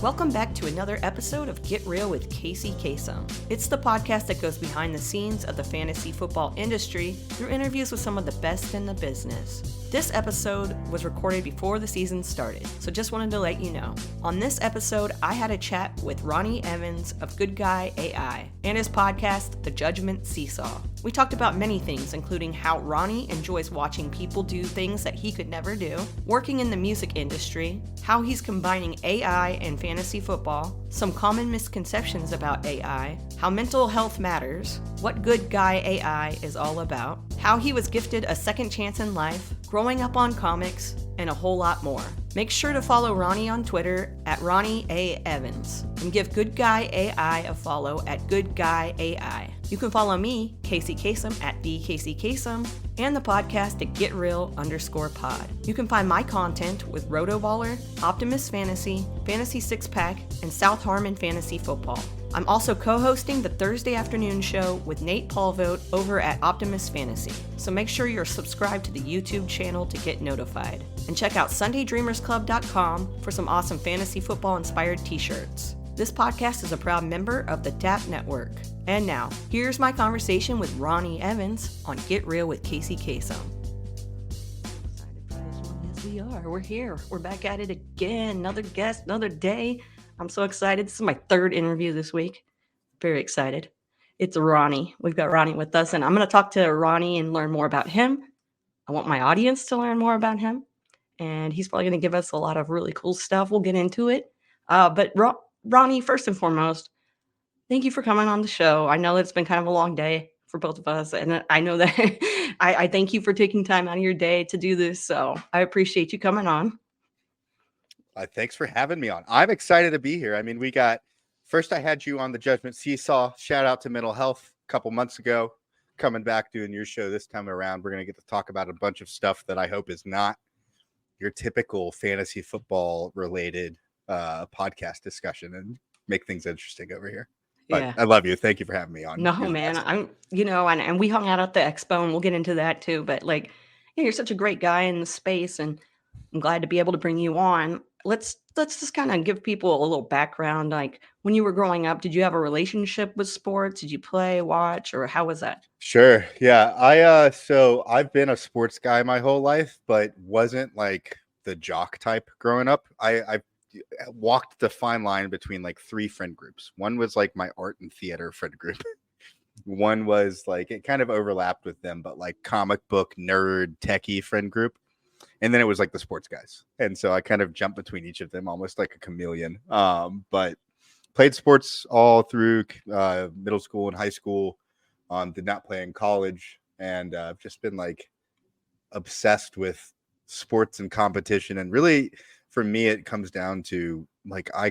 Welcome back to another episode of Get Real with Kacey Kasem. It's the podcast that goes behind the scenes of the fantasy football industry through interviews with some of the best in the business. This episode was recorded before the season started, so just wanted to let you know. On this episode, I had a chat with Ronnie Evans of Good Guy AI and his podcast, The Judgment Seesaw. We talked about many things, including how Ronnie enjoys watching people do things that he could never do, working in the music industry, how he's combining AI and fantasy football, some common misconceptions about AI, how mental health matters, what Good Guy AI is all about, how he was gifted a second chance in life, growing up on comics, and a whole lot more. Make sure to follow Ronnie on Twitter at Ronnie A. Evans and give Good Guy AI a follow at Good Guy AI. You can follow me, Kacey Kasem, at the Kacey Kasem, and the podcast at GetReal_pod. You can find my content with Rotoballer, Optimus Fantasy, Fantasy Six Pack, and South Harmon Fantasy Football. I'm also co-hosting the Thursday afternoon show with Nate Paulvote over at Optimus Fantasy. So make sure you're subscribed to the YouTube channel to get notified. And check out SundayDreamersClub.com for some awesome fantasy football inspired t-shirts. This podcast is a proud member of the DAP Network. And now, here's my conversation with Ronnie Evans on Get Real with Kacey Kasem. Excited for this one. Yes, we are. We're here. We're back at it again. Another guest, another day. I'm so excited. This is my third interview this week. Very excited. It's Ronnie. We've got Ronnie with us, and I'm going to talk to Ronnie and learn more about him. I want my audience to learn more about him, and he's probably going to give us a lot of really cool stuff. We'll get into it. But Ronnie, first and foremost, thank you for coming on the show. I know it's been kind of a long day for both of us, and I know that I thank you for taking time out of your day to do this, so I appreciate you coming on. Thanks for having me on. I'm excited to be here. I mean, first I had you on the Judgment Seesaw. Shout out to mental health a couple months ago. Coming back doing your show this time around. We're going to get to talk about a bunch of stuff that I hope is not your typical fantasy football related podcast discussion and make things interesting over here. But yeah. I love you. Thank you for having me on. No, man. I'm, and we hung out at the expo and we'll get into that too. But you're such a great guy in the space and I'm glad to be able to bring you on. Let's just kind of give people a little background. Like when you were growing up, did you have a relationship with sports? Did you play, watch, or how was that? Sure. Yeah. So I've been a sports guy my whole life, but wasn't like the jock type growing up. I walked the fine line between like three friend groups. One was like my art and theater friend group. One was like, it kind of overlapped with them, but like comic book nerd techie friend group. And then it was like the sports guys. And so I kind of jumped between each of them almost like a chameleon. But played sports all through middle school and high school. Did not play in college. And I've just been like obsessed with sports and competition. And really, for me, it comes down to like I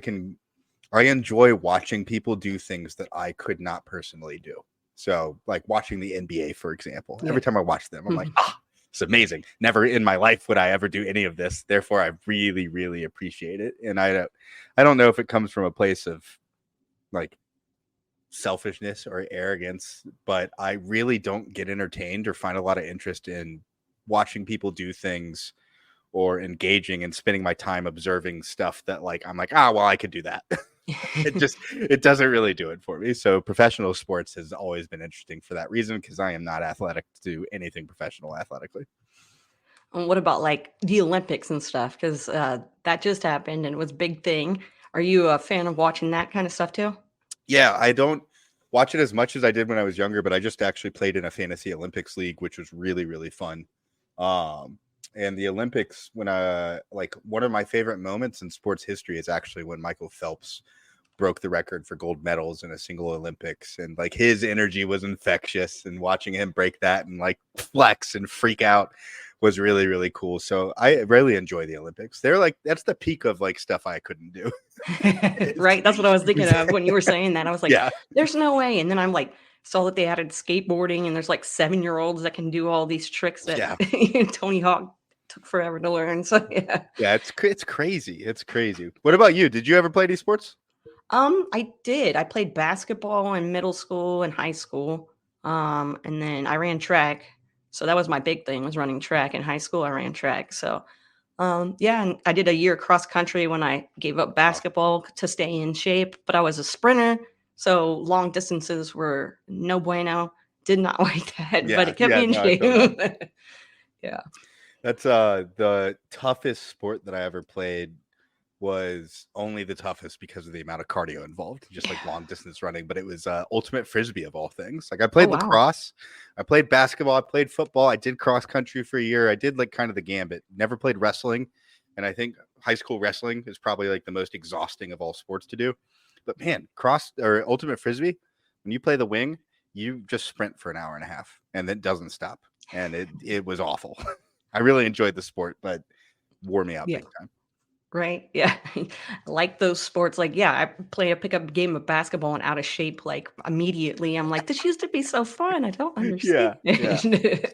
enjoy watching people do things that I could not personally do. So like watching the NBA, for example. Yeah. Every time I watch them, I'm like, it's amazing. Never in my life would I ever do any of this. Therefore, I really, really appreciate it. And I don't know if it comes from a place of like selfishness or arrogance, but I really don't get entertained or find a lot of interest in watching people do things or engaging and spending my time observing stuff that like, I'm like, well, I could do that. It doesn't really do it for me. So professional sports has always been interesting for that reason, because I am not athletic to do anything professional athletically. And what about like the Olympics and stuff? Because that just happened and it was a big thing. Are you a fan of watching that kind of stuff too? Yeah, I don't watch it as much as I did when I was younger, but I just actually played in a fantasy Olympics league, which was really, really fun. And the Olympics, when like one of my favorite moments in sports history is actually when Michael Phelps broke the record for gold medals in a single Olympics. And like his energy was infectious, and watching him break that and like flex and freak out was really, really cool. So I really enjoy the Olympics. They're like, that's the peak of like stuff I couldn't do. Right. That's what I was thinking of when you were saying that. I was like, there's no way. And then I'm like, saw that they added skateboarding and there's like 7-year-olds that can do all these tricks that Tony Hawk took forever to learn. So it's crazy. It's crazy. What about you? Did you ever play any sports? I did. I played basketball in middle school and high school. And then I ran track. So that was my big thing, was running track. In high school, I ran track. So Yeah, and I did a year cross country when I gave up Oh, basketball to stay in shape, but I was a sprinter, so long distances were no bueno. Did not like that, but yeah, it kept yeah. me in No, I shape. feel that. Yeah. That's the toughest sport that I ever played was only the toughest because of the amount of cardio involved, just like long distance running. But it was ultimate frisbee of all things. Like I Oh played wow. lacrosse, I played basketball, I played football, I did cross country for a year. I did like kind of the gambit. Never played wrestling, and I think high school wrestling is probably like the most exhausting of all sports to do. But man, cross or ultimate frisbee, when you play the wing, you just sprint for an hour and a half, and it doesn't stop, and it was awful. I really enjoyed the sport, but wore me out Yeah. big time. Right. Yeah. I like those sports. Like, yeah, I play a pickup game of basketball and out of shape like immediately. I'm like, this used to be so fun. I don't understand. Yeah,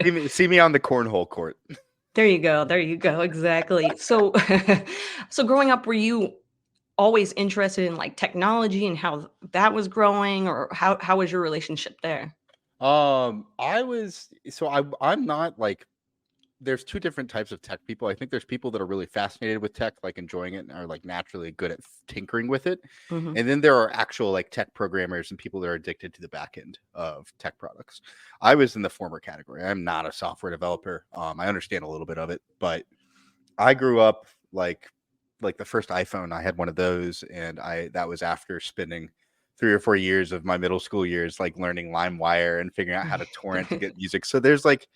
yeah. See me on the cornhole court. There you go. There you go. Exactly. So, so growing up, were you always interested in like technology and how that was growing, or how was your relationship there? I was so I'm not like there's two different types of tech people. I think there's people that are really fascinated with tech, like enjoying it and are like naturally good at tinkering with it. Hmm. And then there are actual like tech programmers and people that are addicted to the back end of tech products. I was in the former category. I'm not a software developer. I understand a little bit of it, but I grew up like the first iPhone, I had one of those, and I that was after spending 3 or 4 years of my middle school years like learning LimeWire and figuring out how to torrent to get music. So there's like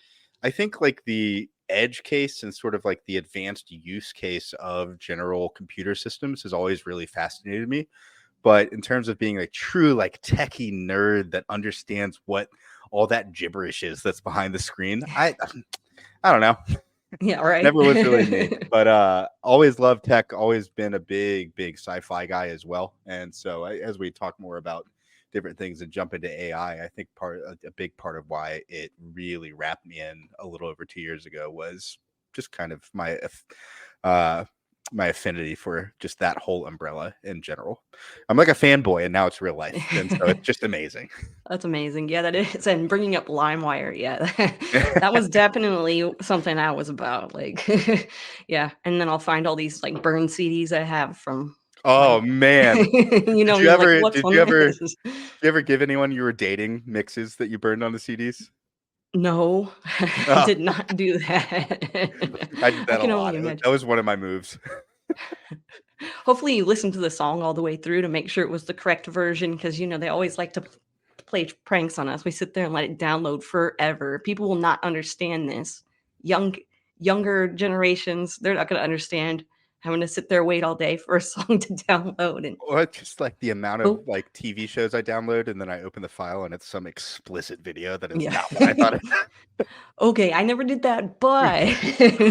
I think like the edge case and sort of like the advanced use case of general computer systems has always really fascinated me. But in terms of being a true like techie nerd that understands what all that gibberish is that's behind the screen, I don't know. Yeah. Right. Never was really me, but always loved tech, always been a big sci-fi guy as well. And so as we talk more about different things and jump into AI, I think a big part of why it really wrapped me in a little over 2 years ago was just kind of uh my affinity for just that whole umbrella in general. I'm like a fanboy, and now it's real life, and so it's just amazing. That's amazing. Yeah, that is. And bringing up LimeWire, yeah, that was definitely something I was about. Like, yeah. And then I'll find all these like burned CDs I have from Oh like, man, did me, you like, ever what's did one you of ever this? you ever give anyone you were dating mixes that you burned on the CDs? No, I Oh, did not do that. I did I that a can only lot. imagine. That was one of my moves. Hopefully, you listened to the song all the way through to make sure it was the correct version, because they always like to play pranks on us. We sit there and let it download forever. People will not understand this. Young Younger generations, they're not going to understand having to sit there wait all day for a song to download. And Or just like the amount of oh like TV shows I download, and then I open the file and it's some explicit video that is yeah, not what I thought it. okay, I never did that, but I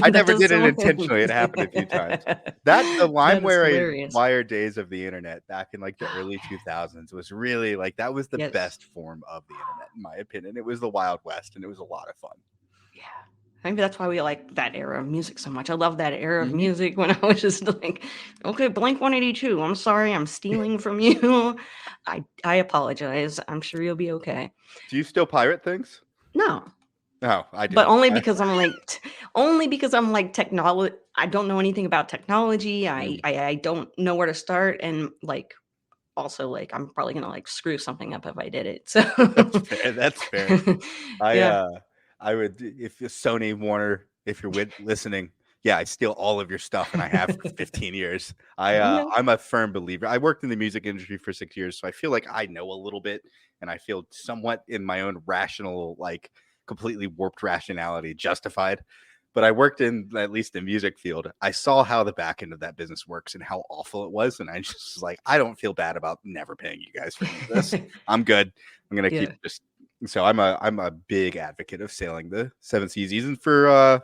that never does did it sound intentionally. It happened a few times. That the that is LimeWire hilarious. wire days of the internet back in like the early 2000s was really like that was the Yes. best form of the internet in my opinion. It was the Wild West, and it was a lot of fun. Yeah. Maybe that's why we like that era of music so much. I love that era of Mhm. music when I was just like, okay, Blink 182. I'm sorry, I'm stealing from you. I apologize. I'm sure you'll be okay. Do you still pirate things? No, No, I but do. only because I'm like technology. I don't know anything about technology. I, Mm, I I don't know where to start, and like also like I'm probably gonna like screw something up if I did it. So that's fair. That's fair. I yeah. uh I would if Sony Warner, if you're listening, yeah, I steal all of your stuff and I have for 15 years. Okay. I'm a firm believer. I worked in the music industry for 6 years, so I feel like I know a little bit and I feel somewhat in my own rational like completely warped rationality justified. But I worked in at least the music field. I saw how the back end of that business works and how awful it was, and I just was like, I don't feel bad about never paying you guys for any of this. I'm good. I'm gonna keep Yeah. just so I'm a big advocate of sailing the seven seas, even for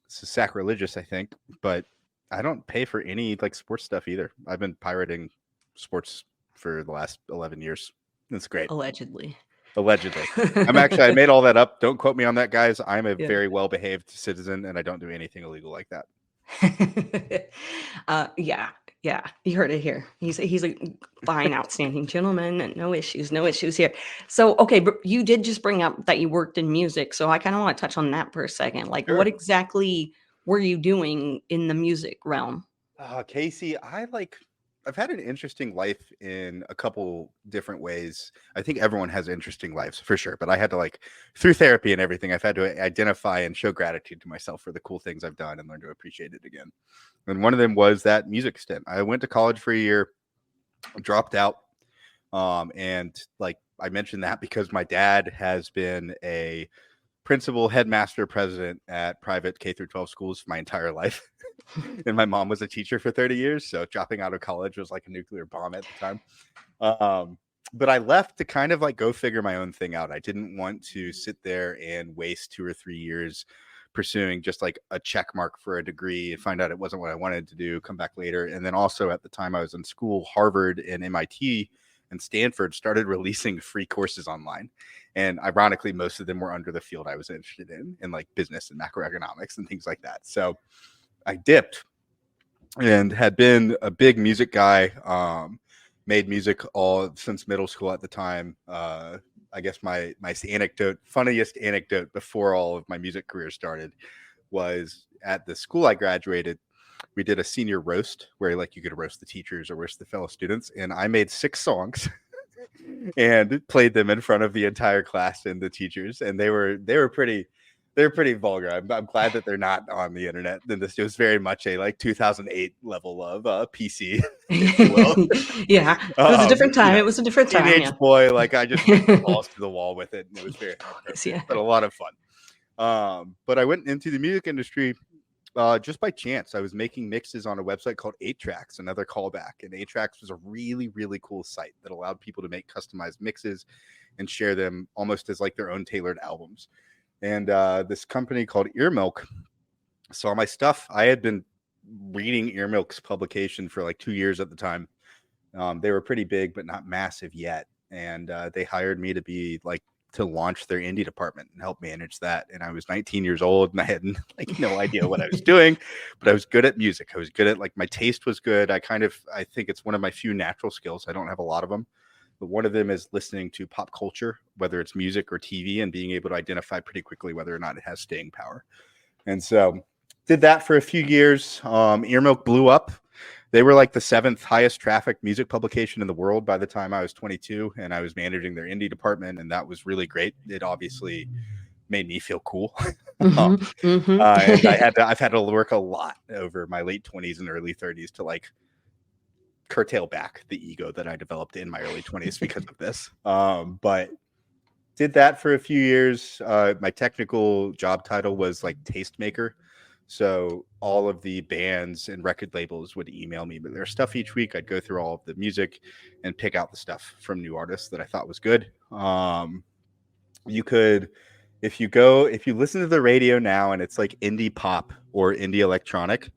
this is sacrilegious, I think, but I don't pay for any like sports stuff either. I've been pirating sports for the last 11 years. It's great. Allegedly. Allegedly. I made all that up. Don't quote me on that, guys. I'm a Yeah. very well behaved citizen and I don't do anything illegal like that. Yeah, yeah, you heard it here. He's a fine, outstanding gentleman, and no issues, no issues here. So, okay, but you did just bring up that you worked in music, so I kind of want to touch on that for a second. Like, what Sure. exactly were you doing in the music realm? Kacey, I've had an interesting life in a couple different ways. I think everyone has interesting lives for sure, but I had to through therapy and everything, I've had to identify and show gratitude to myself for the cool things I've done and learn to appreciate it again. And one of them was that music stint. I went to college for a year, dropped out. And I mentioned that because my dad has been a principal, headmaster, president at private K through 12 schools my entire life. And my mom was a teacher for 30 years. So dropping out of college was like a nuclear bomb at the time. But I left to kind of go figure my own thing out. I didn't want to sit there and waste 2 or 3 years pursuing just a check mark for a degree and find out it wasn't what I wanted to do, come back later. And then also at the time I was in school, Harvard and MIT and Stanford started releasing free courses online. And ironically, most of them were under the field I was interested in business and macroeconomics and things like that. So I dipped and had been a big music guy, made music all since middle school at the time. I guess my funniest anecdote before all of my music career started was at the school I graduated. We did a senior roast where you could roast the teachers or roast the fellow students. And I made 6 songs and played them in front of the entire class and the teachers. And they were pretty vulgar. I'm glad that they're not on the internet. Then this was very much a 2008 level of PC. Yeah, it was a different time. It was a different time. Teenage boy, I just went balls to the wall with it, and it was very but a lot of fun. But I went into the music industry just by chance. I was making mixes on a website called 8 Tracks, another callback. And 8 Tracks was a really, really cool site that allowed people to make customized mixes and share them almost as their own tailored albums. And this company called Earmilk saw my stuff. I had been reading Earmilk's publication for 2 years at the time. They were pretty big, but not massive yet. And they hired me to be to launch their indie department and help manage that. And I was 19 years old and I had no idea what I was doing, but I was good at music. I was good at my taste was good. I think it's one of my few natural skills. I don't have a lot of them, but one of them is listening to pop culture, whether it's music or TV, and being able to identify pretty quickly whether or not it has staying power. And so did that for a few years. Earmilk blew up. They were the 7th highest traffic music publication in the world by the time I was 22, and I was managing their indie department, and that was really great. It obviously made me feel cool. And I've had to work a lot over my late 20s and early 30s to curtail back the ego that I developed in my early 20s because of this. But did that for a few years. My technical job title was tastemaker. So all of the bands and record labels would email me their stuff each week. I'd go through all of the music and pick out the stuff from new artists that I thought was good. You could, if you listen to the radio now and it's indie pop or indie electronic,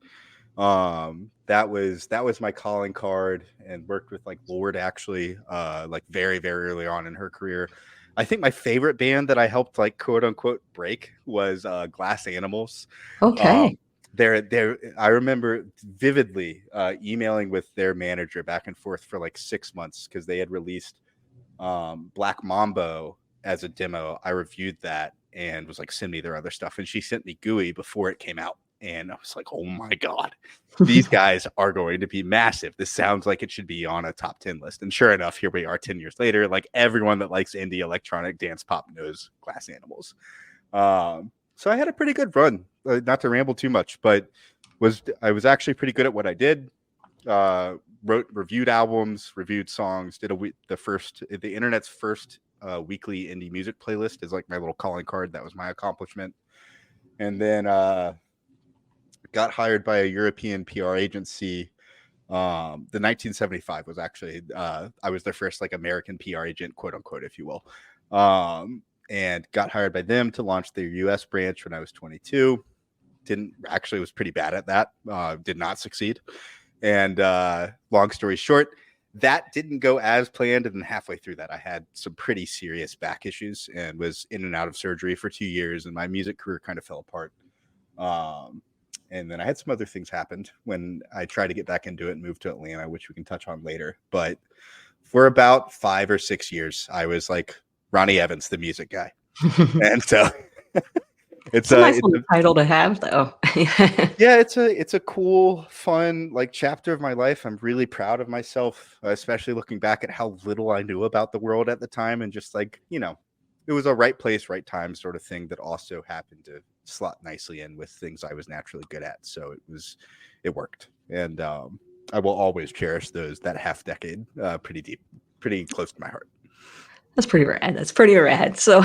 that was my calling card, and worked with Lorde actually, very, very early on in her career. I think my favorite band that I helped quote unquote break was Glass Animals. Okay. I remember vividly emailing with their manager back and forth for 6 months because they had released Black Mambo as a demo. I reviewed that and was send me their other stuff, and she sent me GUI before it came out. And I was oh my God, these guys are going to be massive. This sounds like it should be on a top 10 list. And sure enough, here we are 10 years later. Everyone that likes indie electronic dance pop knows Glass Animals. So I had a pretty good run, not to ramble too much, but I was actually pretty good at what I did. Reviewed albums, reviewed songs, did the internet's first weekly indie music playlist is my little calling card. That was my accomplishment. And then got hired by a European PR agency. The 1975 was actually, I was their first American PR agent, quote unquote, if you will. And got hired by them to launch their US branch when I was 22. Was pretty bad at that. Did not succeed. And long story short, that didn't go as planned. And then halfway through that, I had some pretty serious back issues and was in and out of surgery for 2 years. And my music career kind of fell apart. And then I had some other things happened when I tried to get back into it and moved to Atlanta, which we can touch on later. But for about 5 or 6 years, I was Ronnie Evans, the music guy. And so It's a nice little title to have, though. Yeah, it's a cool, fun like chapter of my life. I'm really proud of myself, especially looking back at how little I knew about the world at the time, and just like, it was a right place, right time sort of thing that also happened to slot nicely in with things I was naturally good at. So it worked, and I will always cherish that half decade pretty deep, pretty close to my heart. That's pretty rad. That's pretty rad. So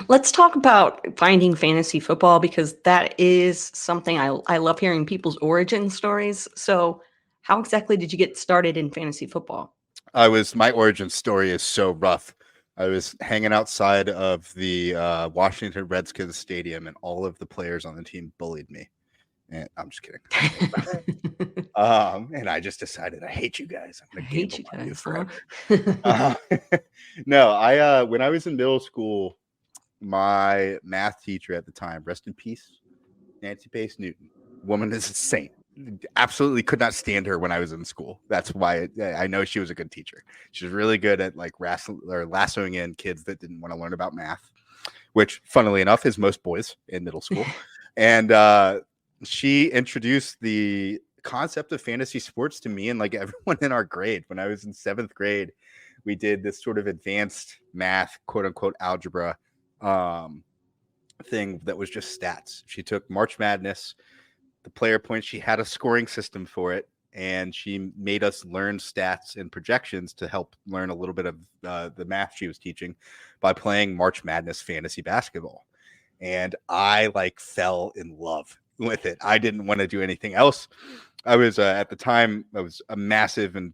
let's talk about finding fantasy football, because that is something I love hearing people's origin stories. So how exactly did you get started in fantasy football? My origin story is so rough. I was hanging outside of the Washington Redskins stadium, and all of the players on the team bullied me. And I'm just kidding. And I just decided I hate you guys. I'm gonna gamble on you forever. No, when I was in middle school, my math teacher at the time, rest in peace, Nancy Pace Newton, woman is a saint. Absolutely could not stand her when I was in school. That's why I know she was a good teacher. She was really good at like lassoing in kids that didn't want to learn about math, which, funnily enough, is most boys in middle school. And she introduced the concept of fantasy sports to me and like everyone in our grade. When I was in 7th grade, we did this sort of advanced math, quote unquote, algebra thing that was just stats. She took March Madness, the player points, she had a scoring system for it, and she made us learn stats and projections to help learn a little bit of the math she was teaching by playing March Madness fantasy basketball. And I like fell in love with it. I didn't want to do anything else. I was at the time, I was a massive, and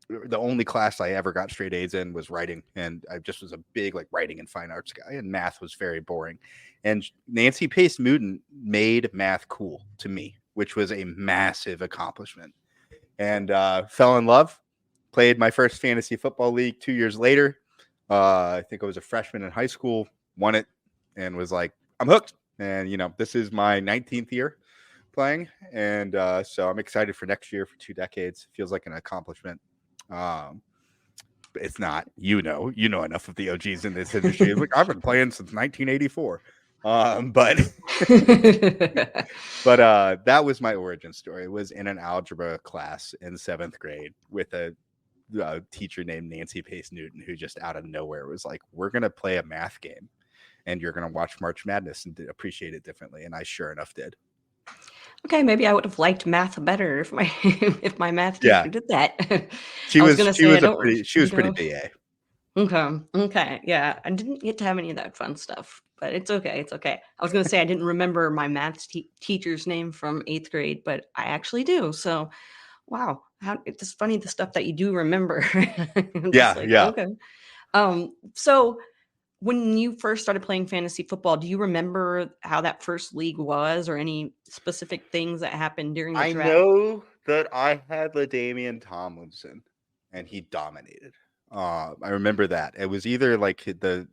the only class I ever got straight A's in was writing. And I just was a big like writing and fine arts guy, and math was very boring. And Nancy Pace Newton made math cool to me, which was a massive accomplishment. And fell in love, played my first fantasy football league 2 years later. I think I was a freshman in high school, won it, and was like, I'm hooked. And, this is my 19th year playing. And so I'm excited for next year for 2 decades. Feels like an accomplishment. But it's not, enough of the OGs in this industry. Like, I've been playing since 1984. But that was my origin story. It was in an algebra class in 7th grade with a teacher named Nancy Pace Newton, who just out of nowhere was like, we're going to play a math game and you're going to watch March Madness and appreciate it differently. And I sure enough did. Okay, maybe I would have liked math better if my math teacher did that. She was pretty BA. Okay. Yeah, I didn't get to have any of that fun stuff, but it's okay. It's okay. I was going to say I didn't remember my math teacher's name from 8th grade, but I actually do. So, wow, it's just funny the stuff that you do remember. Yeah. Okay. So when you first started playing fantasy football, do you remember how that first league was, or any specific things that happened during the draft? I know that I had LaDainian Tomlinson, and he dominated. I remember that. It was either like the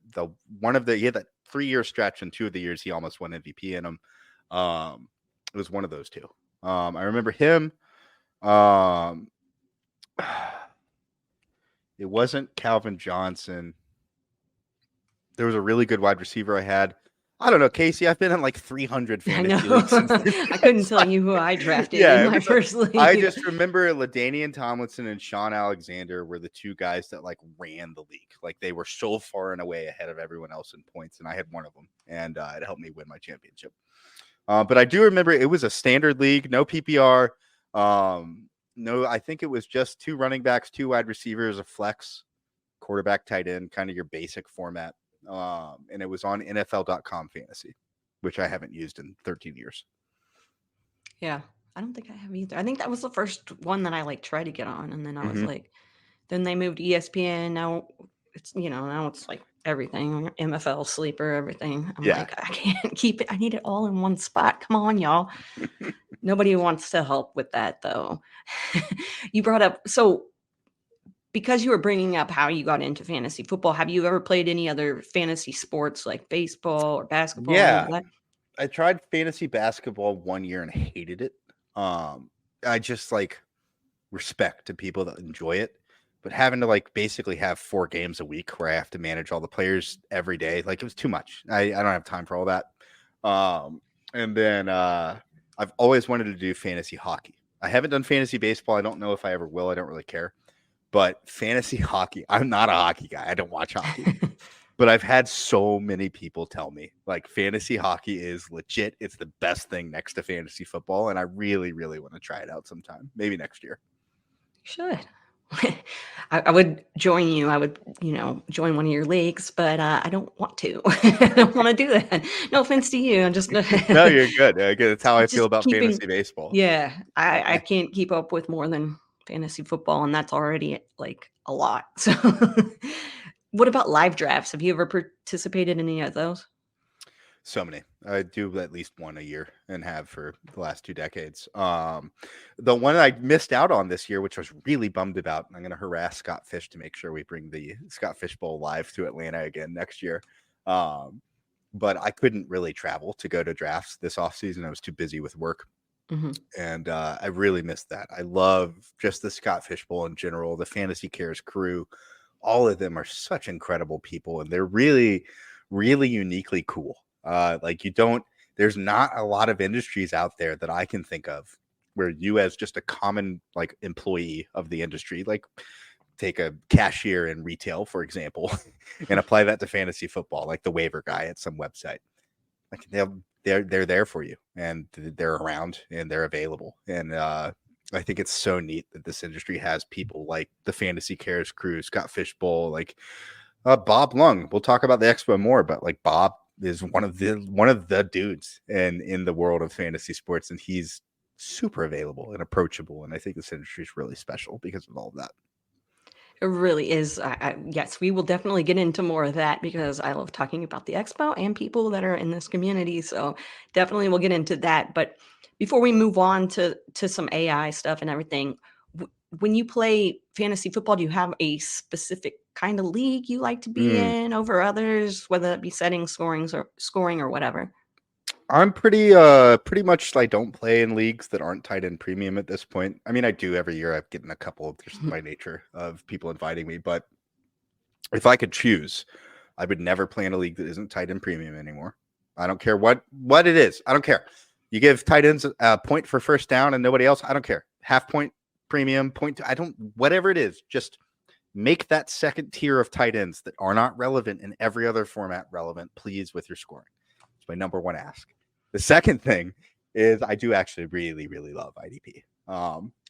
one of the he had that 3-year stretch, and 2 of the years he almost won MVP in them. It was one of those two. I remember him. It wasn't Calvin Johnson. There was a really good wide receiver I had. I don't know, Casey. I've been in like 300 fantasy leagues. I couldn't tell you who I drafted in my first league. I just remember LaDainian Tomlinson and Sean Alexander were the 2 guys that like ran the league. Like, they were so far and away ahead of everyone else in points, and I had one of them, and it helped me win my championship. But I do remember it was a standard league, no PPR. No, I think it was just 2 running backs, 2 wide receivers, a flex, quarterback, tight end, kind of your basic format. And it was on NFL.com fantasy, which I haven't used in 13 years. Yeah, I don't think I have either. I think that was the first one that I like tried to get on, and then I was like, then they moved ESPN. Now it's now it's like everything, MFL, sleeper, everything. I'm like, I can't keep it. I need it all in one spot. Come on, y'all. Nobody wants to help with that, though. You brought up, so because you were bringing up how you got into fantasy football, have you ever played any other fantasy sports like baseball or basketball? Yeah, I tried fantasy basketball 1 year and hated it. I just like respect to people that enjoy it, but having to like basically have 4 games a week where I have to manage all the players every day, like, it was too much. I don't have time for all that. And then I've always wanted to do fantasy hockey. I haven't done fantasy baseball. I don't know if I ever will. I don't really care. But fantasy hockey, I'm not a hockey guy. I don't watch hockey. But I've had so many people tell me like fantasy hockey is legit. It's the best thing next to fantasy football. And I really, really want to try it out sometime. Maybe next year. You should. I would join you. I would, join one of your leagues, but I don't want to. I don't want to do that. No offense to you. I'm just No, you're good. That's how I feel about fantasy baseball. Yeah, I can't keep up with more than fantasy football, and that's already like a lot. So, what about live drafts? Have you ever participated in any of those? So many. I do at least one a year and have for the last 2 decades. The one I missed out on this year, which I was really bummed about, I'm going to harass Scott Fish to make sure we bring the Scott Fish Bowl live to Atlanta again next year. But I couldn't really travel to go to drafts this offseason. I was too busy with work. Mm-hmm. And I really missed that. I love just the Scott Fish Bowl in general, the Fantasy Cares crew. All of them are such incredible people, and they're really, really uniquely cool. There's not a lot of industries out there that I can think of where you as just a common like employee of the industry, like take a cashier in retail, for example, and apply that to fantasy football, like the waiver guy at some website. Like they're there for you, and they're around and they're available. And I think it's so neat that this industry has people like the Fantasy Cares crew, Scott Fishbowl, like Bob Lung. We'll talk about the expo more, but like Bob is one of the dudes in the world of fantasy sports, and he's super available and approachable. And I think this industry is really special because of all of that. It really is. Yes, we will definitely get into more of that because I love talking about the expo and people that are in this community. So definitely we'll get into that. But before we move on to some AI stuff and everything, when you play fantasy football, do you have a specific kind of league you like to be in over others, whether it be settings, scoring or whatever? I'm pretty much I don't play in leagues that aren't tight end premium at this point. I mean, I do every year. I've gotten a couple just by nature of people inviting me, but if I could choose, I would never play in a league that isn't tight end premium anymore. I don't care what it is. I don't care. You give tight ends a point for first down and nobody else. I don't care. Half point premium point. Whatever it is, just make that second tier of tight ends that are not relevant in every other format relevant, please, with your scoring. It's my number one ask. The second thing is I do actually really, really love IDP.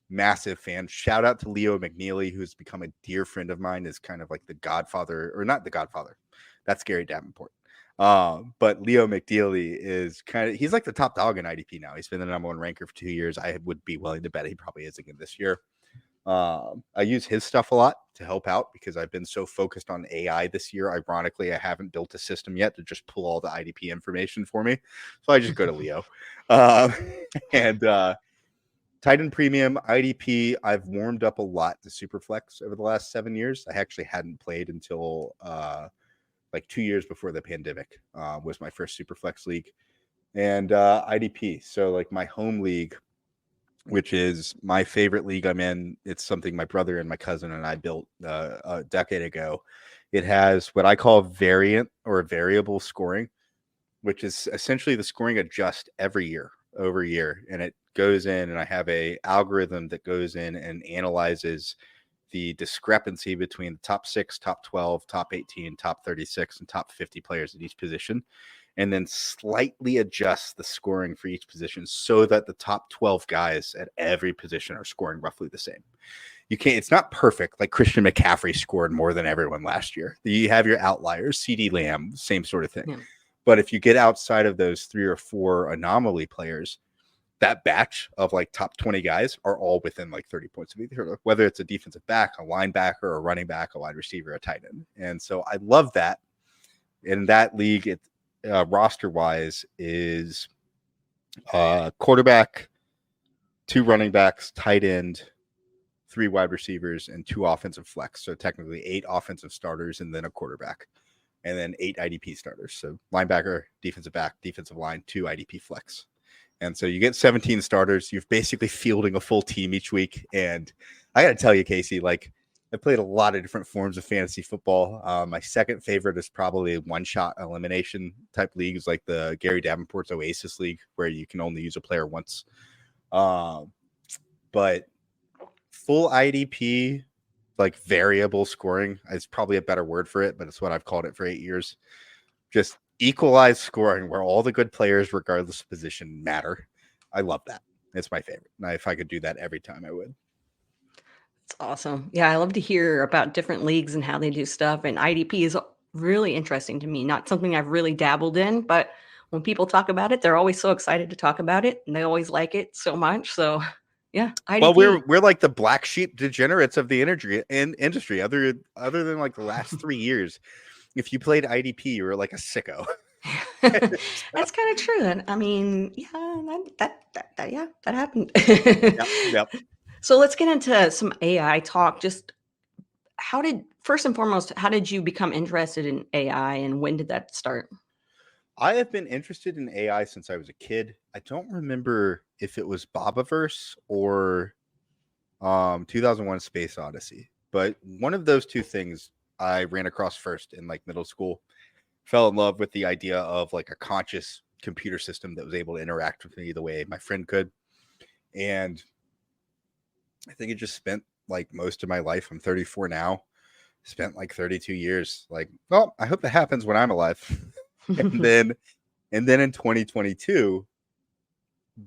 Massive fan. Shout out to Leo McNeely, who's become a dear friend of mine, is kind of like the godfather, or not the godfather. That's Gary Davenport. But Leo McNeely is he's like the top dog in IDP now. He's been the number one ranker for 2 years. I would be willing to bet he probably is again this year. I use his stuff a lot to help out because I've been so focused on AI this year. Ironically, I haven't built a system yet to just pull all the IDP information for me. So I just go to Leo. And tight end premium IDP, I've warmed up a lot to Superflex over the last 7 years. I actually hadn't played until like 2 years before the pandemic was my first Superflex league. And IDP. So like my home league, which is my favorite league I'm in. It's something my brother and my cousin and I built a decade ago. It has what I call variant or variable scoring, which is essentially the scoring adjust every year over year. And it goes in, and I have a algorithm that goes in and analyzes the discrepancy between the top 6, top 12, top 18, top 36, and top 50 players at each position, and then slightly adjust the scoring for each position so that the top 12 guys at every position are scoring roughly the same. It's not perfect. Like Christian McCaffrey scored more than everyone last year. You have your outliers, CD Lamb, same sort of thing. Yeah. But if you get outside of those 3 or 4 anomaly players, that batch of like top 20 guys are all within like 30 points of either, whether it's a defensive back, a linebacker, a running back, a wide receiver, a tight end. And so I love that. In that league, roster wise is quarterback, 2 running backs, tight end, 3 wide receivers, and 2 offensive flex. So technically 8 offensive starters and then a quarterback, and then 8 IDP starters. So linebacker, defensive back, defensive line, 2 IDP flex. And so you get 17 starters. You're basically fielding a full team each week. And I got to tell you, Casey, like I played a lot of different forms of fantasy football. My second favorite is probably one-shot elimination type leagues, like the Gary Davenport's Oasis League, where you can only use a player once. But full IDP, like variable scoring, is probably a better word for it, but it's what I've called it for 8 years. Just equalized scoring where all the good players, regardless of position, matter. I love that. It's my favorite. Now, if I could do that every time, I would. It's awesome. Yeah, I love to hear about different leagues and how they do stuff. And IDP is really interesting to me. Not something I've really dabbled in, but when people talk about it, they're always so excited to talk about it, and they always like it so much. So, yeah, Well, IDP. we're like the black sheep degenerates of the industry. Other than like the last 3 years, if you played IDP, you were like a sicko. That's kind of true. Then I mean, yeah, that happened. Yep. So let's get into some AI talk. Just first and foremost, how did you become interested in AI, and when did that start? I have been interested in AI since I was a kid. I don't remember if it was Bobaverse or 2001 Space Odyssey, but one of those two things I ran across first in like middle school. Fell in love with the idea of like a conscious computer system that was able to interact with me the way my friend could. And I think it just spent like most of my life. I'm 34 now. Spent like 32 years. Like, well, I hope that happens when I'm alive. and then in 2022,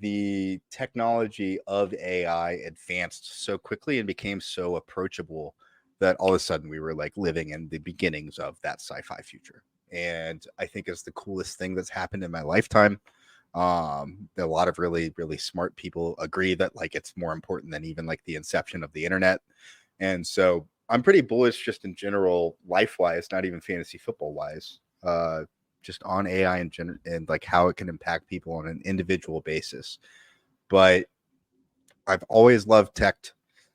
the technology of AI advanced so quickly and became so approachable that all of a sudden we were like living in the beginnings of that sci-fi future. And I think it's the coolest thing that's happened in my lifetime. A lot of really, really smart people agree that like it's more important than even like the inception of the internet. And so I'm pretty bullish just in general, life-wise, not even fantasy football-wise, just on AI and like how it can impact people on an individual basis. But I've always loved tech.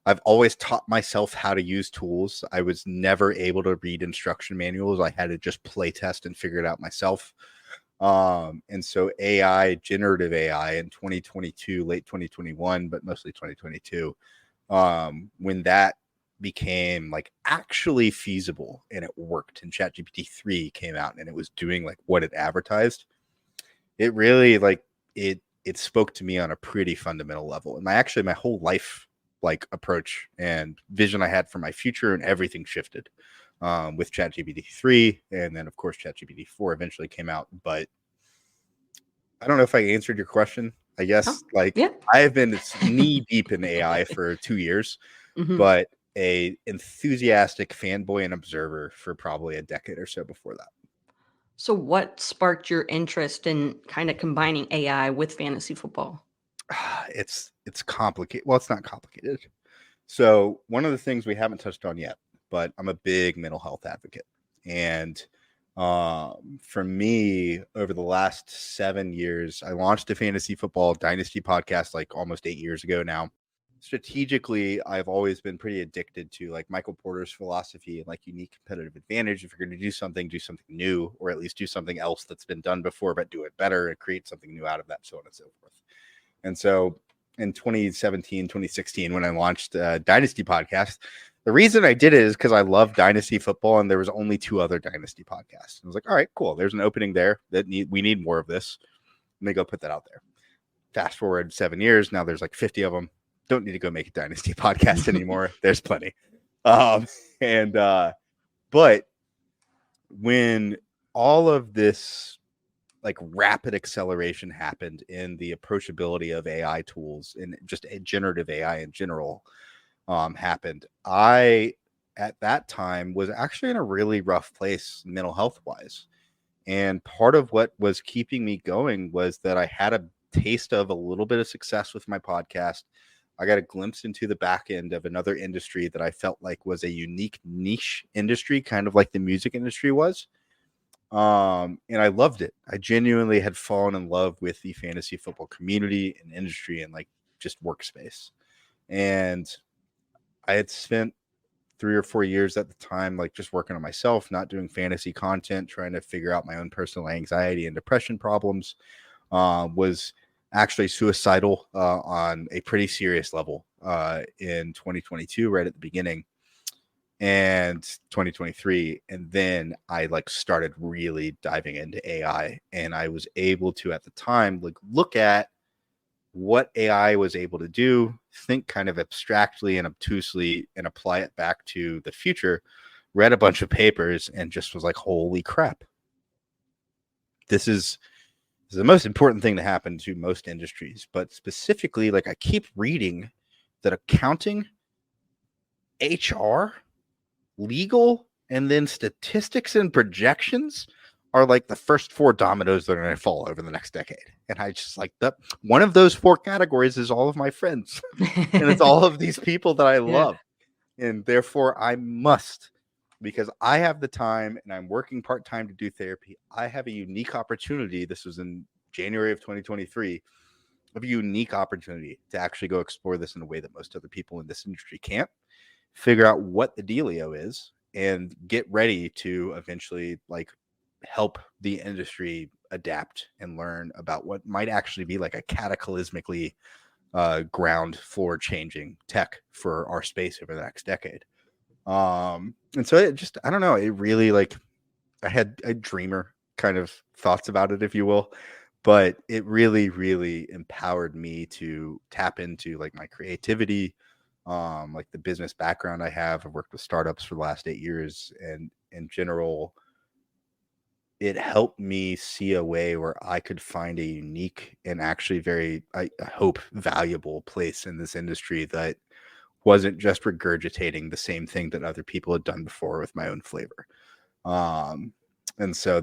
I've always taught myself how to use tools. I was never able to read instruction manuals. I had to just play test and figure it out myself. And so AI, generative AI in 2022, late 2021, but mostly 2022, when that became like actually feasible and it worked and ChatGPT 3 came out and it was doing like what it advertised, it really like it spoke to me on a pretty fundamental level. And my whole life like approach and vision I had for my future and everything shifted with ChatGPT 3. And then of course ChatGPT 4 eventually came out. But I don't know if I answered your question. I guess Yeah. I have been knee deep in AI for 2 years, but a enthusiastic fanboy and observer for probably a decade or so before that. So what sparked your interest in kind of combining AI with fantasy football? It's complicated. Well, it's not complicated. So one of the things we haven't touched on yet, but I'm a big mental health advocate. And for me, over the last 7 years, I launched a fantasy football dynasty podcast like almost 8 years ago now. Strategically, I've always been pretty addicted to like Michael Porter's philosophy and like unique competitive advantage. If you're going to do something new, or at least do something else that's been done before, but do it better and create something new out of that, so on and so forth. And so in 2017, 2016, when I launched Dynasty Podcast, the reason I did it is because I love Dynasty football and there was only 2 other Dynasty podcasts. I was like, all right, cool. There's an opening there we need more of this. Let me go put that out there. Fast forward 7 years. Now there's like 50 of them. Don't need to go make a Dynasty podcast anymore. There's plenty. But when all of this like rapid acceleration happened in the approachability of AI tools and just generative AI in general happened, I at that time was actually in a really rough place mental health wise. And part of what was keeping me going was that I had a taste of a little bit of success with my podcast. I got a glimpse into the back end of another industry that I felt like was a unique niche industry, kind of like the music industry was. And I loved it. I genuinely had fallen in love with the fantasy football community and industry and like just workspace. And I had spent 3 or 4 years at the time, like just working on myself, not doing fantasy content, trying to figure out my own personal anxiety and depression problems, was actually suicidal on a pretty serious level in 2022, right at the beginning. and 2023. And then I like started really diving into AI, and I was able to at the time like look at what AI was able to do, think kind of abstractly and obtusely, and apply it back to the future. Read a bunch of papers and just was like, holy crap. This is the most important thing to happen to most industries. But specifically, like I keep reading that accounting, HR, legal, and then statistics and projections are like the first four dominoes that are going to fall over the next decade. And I just like that one of those four categories is all of my friends. And it's all of these people that I love. And therefore I must, because I have the time and I'm working part-time to do therapy. I have a unique opportunity. This was in January of 2023. Of a unique opportunity to actually go explore this in a way that most other people in this industry can't. Figure out what the dealio is and get ready to eventually like help the industry adapt and learn about what might actually be like a cataclysmically ground floor changing tech for our space over the next decade. And so it just, I don't know, it really like I had a dreamer kind of thoughts about it, if you will, but it really, really empowered me to tap into like my creativity, like the business background I have. I've worked with startups for the last 8 years, and in general, it helped me see a way where I could find a unique and actually very, I hope, valuable place in this industry that wasn't just regurgitating the same thing that other people had done before with my own flavor. And so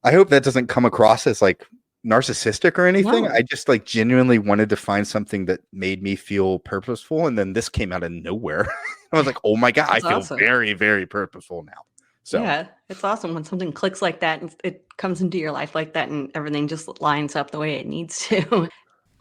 I hope that doesn't come across as like narcissistic or anything. No. I just like genuinely wanted to find something that made me feel purposeful. And then this came out of nowhere. I was like, oh my God, I feel awesome. very, very purposeful now. So yeah, it's awesome when something clicks like that and it comes into your life like that and everything just lines up the way it needs to.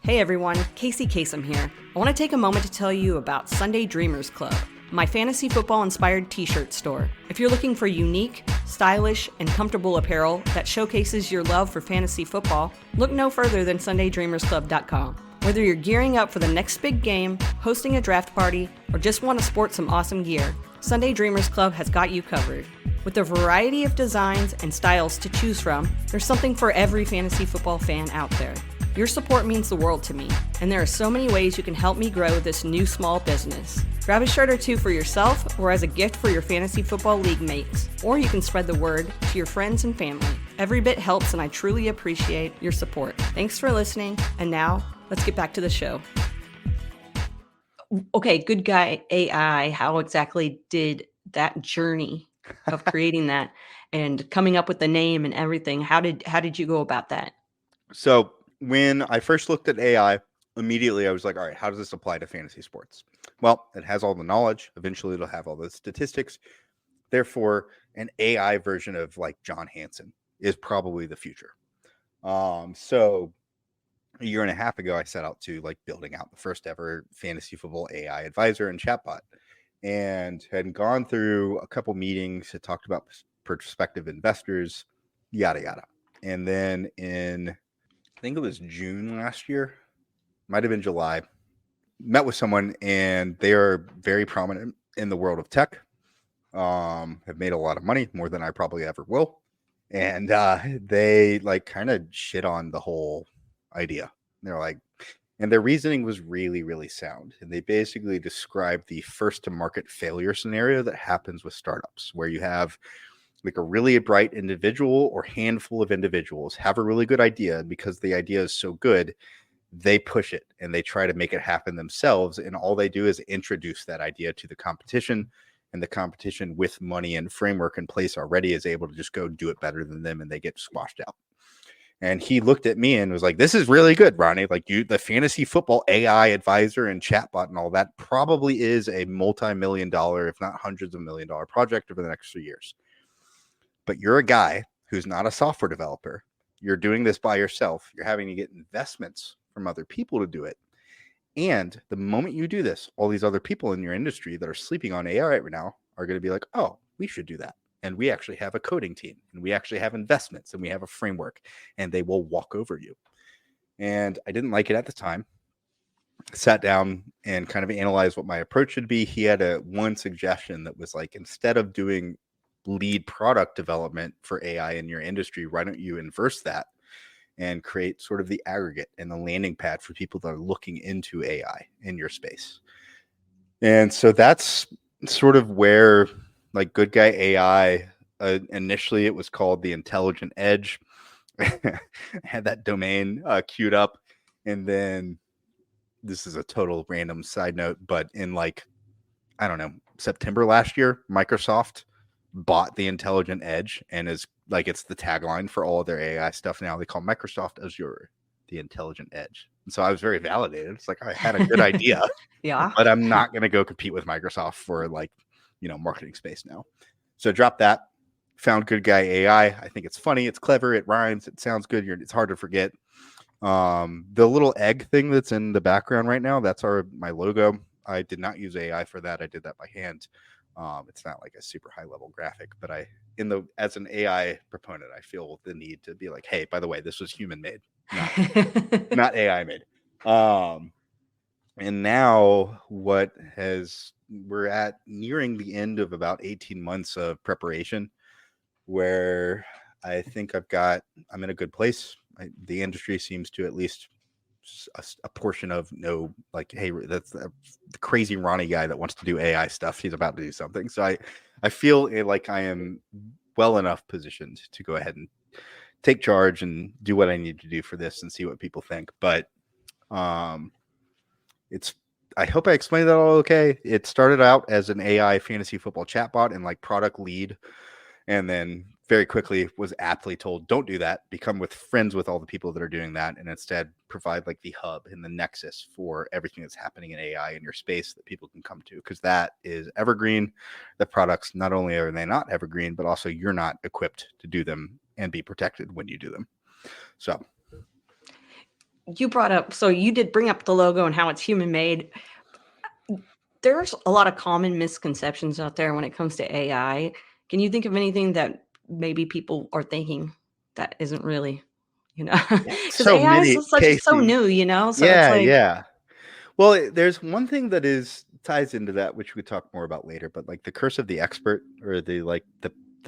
Hey everyone, Kacey Kasem here. I want to take a moment to tell you about Sunday Dreamers Club, my fantasy football inspired t-shirt store. If you're looking for unique, stylish, and comfortable apparel that showcases your love for fantasy football, look no further than SundayDreamersClub.com. Whether you're gearing up for the next big game, hosting a draft party, or just want to sport some awesome gear, Sunday Dreamers Club has got you covered. With a variety of designs and styles to choose from, there's something for every fantasy football fan out there. Your support means the world to me, and there are so many ways you can help me grow this new small business. Grab a shirt or two for yourself or as a gift for your fantasy football league mates, or you can spread the word to your friends and family. Every bit helps, and I truly appreciate your support. Thanks for listening, and now let's get back to the show. Okay, Good Guy AI, how exactly did that journey of creating that and coming up with the name and everything, how did you go about that? So when I first looked at AI, immediately I was like, all right, how does this apply to fantasy sports? Well, it has all the knowledge. Eventually it'll have all the statistics. Therefore, an AI version of like John Hanson is probably the future. So a year and a half ago, I set out to like building out the first ever fantasy football AI advisor and chatbot, and had gone through a couple meetings, had talked about prospective investors, yada, yada. And then in, I think it was June last year, might have been July, met with someone, and they are very prominent in the world of tech, have made a lot of money, more than I probably ever will. And they like kind of shit on the whole idea. They're like, and their reasoning was really, really sound. And they basically described the first to market failure scenario that happens with startups, where you have like a really bright individual or handful of individuals have a really good idea, and because the idea is so good, they push it and they try to make it happen themselves. And all they do is introduce that idea to the competition, and the competition with money and framework in place already is able to just go do it better than them, and they get squashed out. And he looked at me and was like, this is really good, Ronnie. Like, you, the fantasy football AI advisor and chatbot and all that probably is a multi-million-dollar, if not hundreds of $1,000,000 project over the next 3 years. But you're a guy who's not a software developer. You're doing this by yourself. You're having to get investments from other people to do it. And the moment you do this, all these other people in your industry that are sleeping on AI right now are going to be like, oh, we should do that. And we actually have a coding team, and we actually have investments, and we have a framework, and they will walk over you. And I didn't like it at the time. sat down and kind of analyzed what my approach should be. He had one suggestion that was like, instead of doing lead product development for AI in your industry, why don't you inverse that and create sort of the aggregate and the landing pad for people that are looking into AI in your space? And so that's sort of where, like, Good Guy AI, initially it was called the Intelligent Edge. Had that domain queued up, and then this is a total random side note, but in, like, I don't know, September last year, Microsoft bought the Intelligent Edge, and is like, it's the tagline for all of their AI stuff now. They call Microsoft Azure the Intelligent Edge. And so I was very validated. It's like, I had a good idea, Yeah. but I'm not going to go compete with Microsoft for, like, marketing space now. So drop that. Found Good Guy AI. I think it's funny. It's clever. It rhymes. It sounds good. It's hard to forget. The little egg thing that's in the background right now, that's my logo. I did not use AI for that. I did that by hand. It's not like a super high level graphic, but as an AI proponent, I feel the need to be like, hey, by the way, this was human made, not AI made. And now we're at nearing the end of about 18 months of preparation, where I think I'm in a good place. The industry seems to, at least a portion of, know, like, hey, that's the crazy Ronnie guy that wants to do AI stuff. He's about to do something. So I feel like I am well enough positioned to go ahead and take charge and do what I need to do for this and see what people think. But I hope I explained that all okay. It started out as an AI fantasy football chatbot and, like, product lead, and then very quickly was aptly told, don't do that. Become friends with all the people that are doing that, and instead provide, like, the hub and the nexus for everything that's happening in AI in your space that people can come to, because that is evergreen. The products, not only are they not evergreen, but also you're not equipped to do them and be protected when you do them. So you did bring up the logo and how it's human made. There's a lot of common misconceptions out there when it comes to AI. Can you think of anything that maybe people are thinking that isn't really, because so AI many, is so Casey. new, so it's like, Yeah. Well, there's one thing that ties into that, which we talk more about later, but, like, the curse of the expert, or the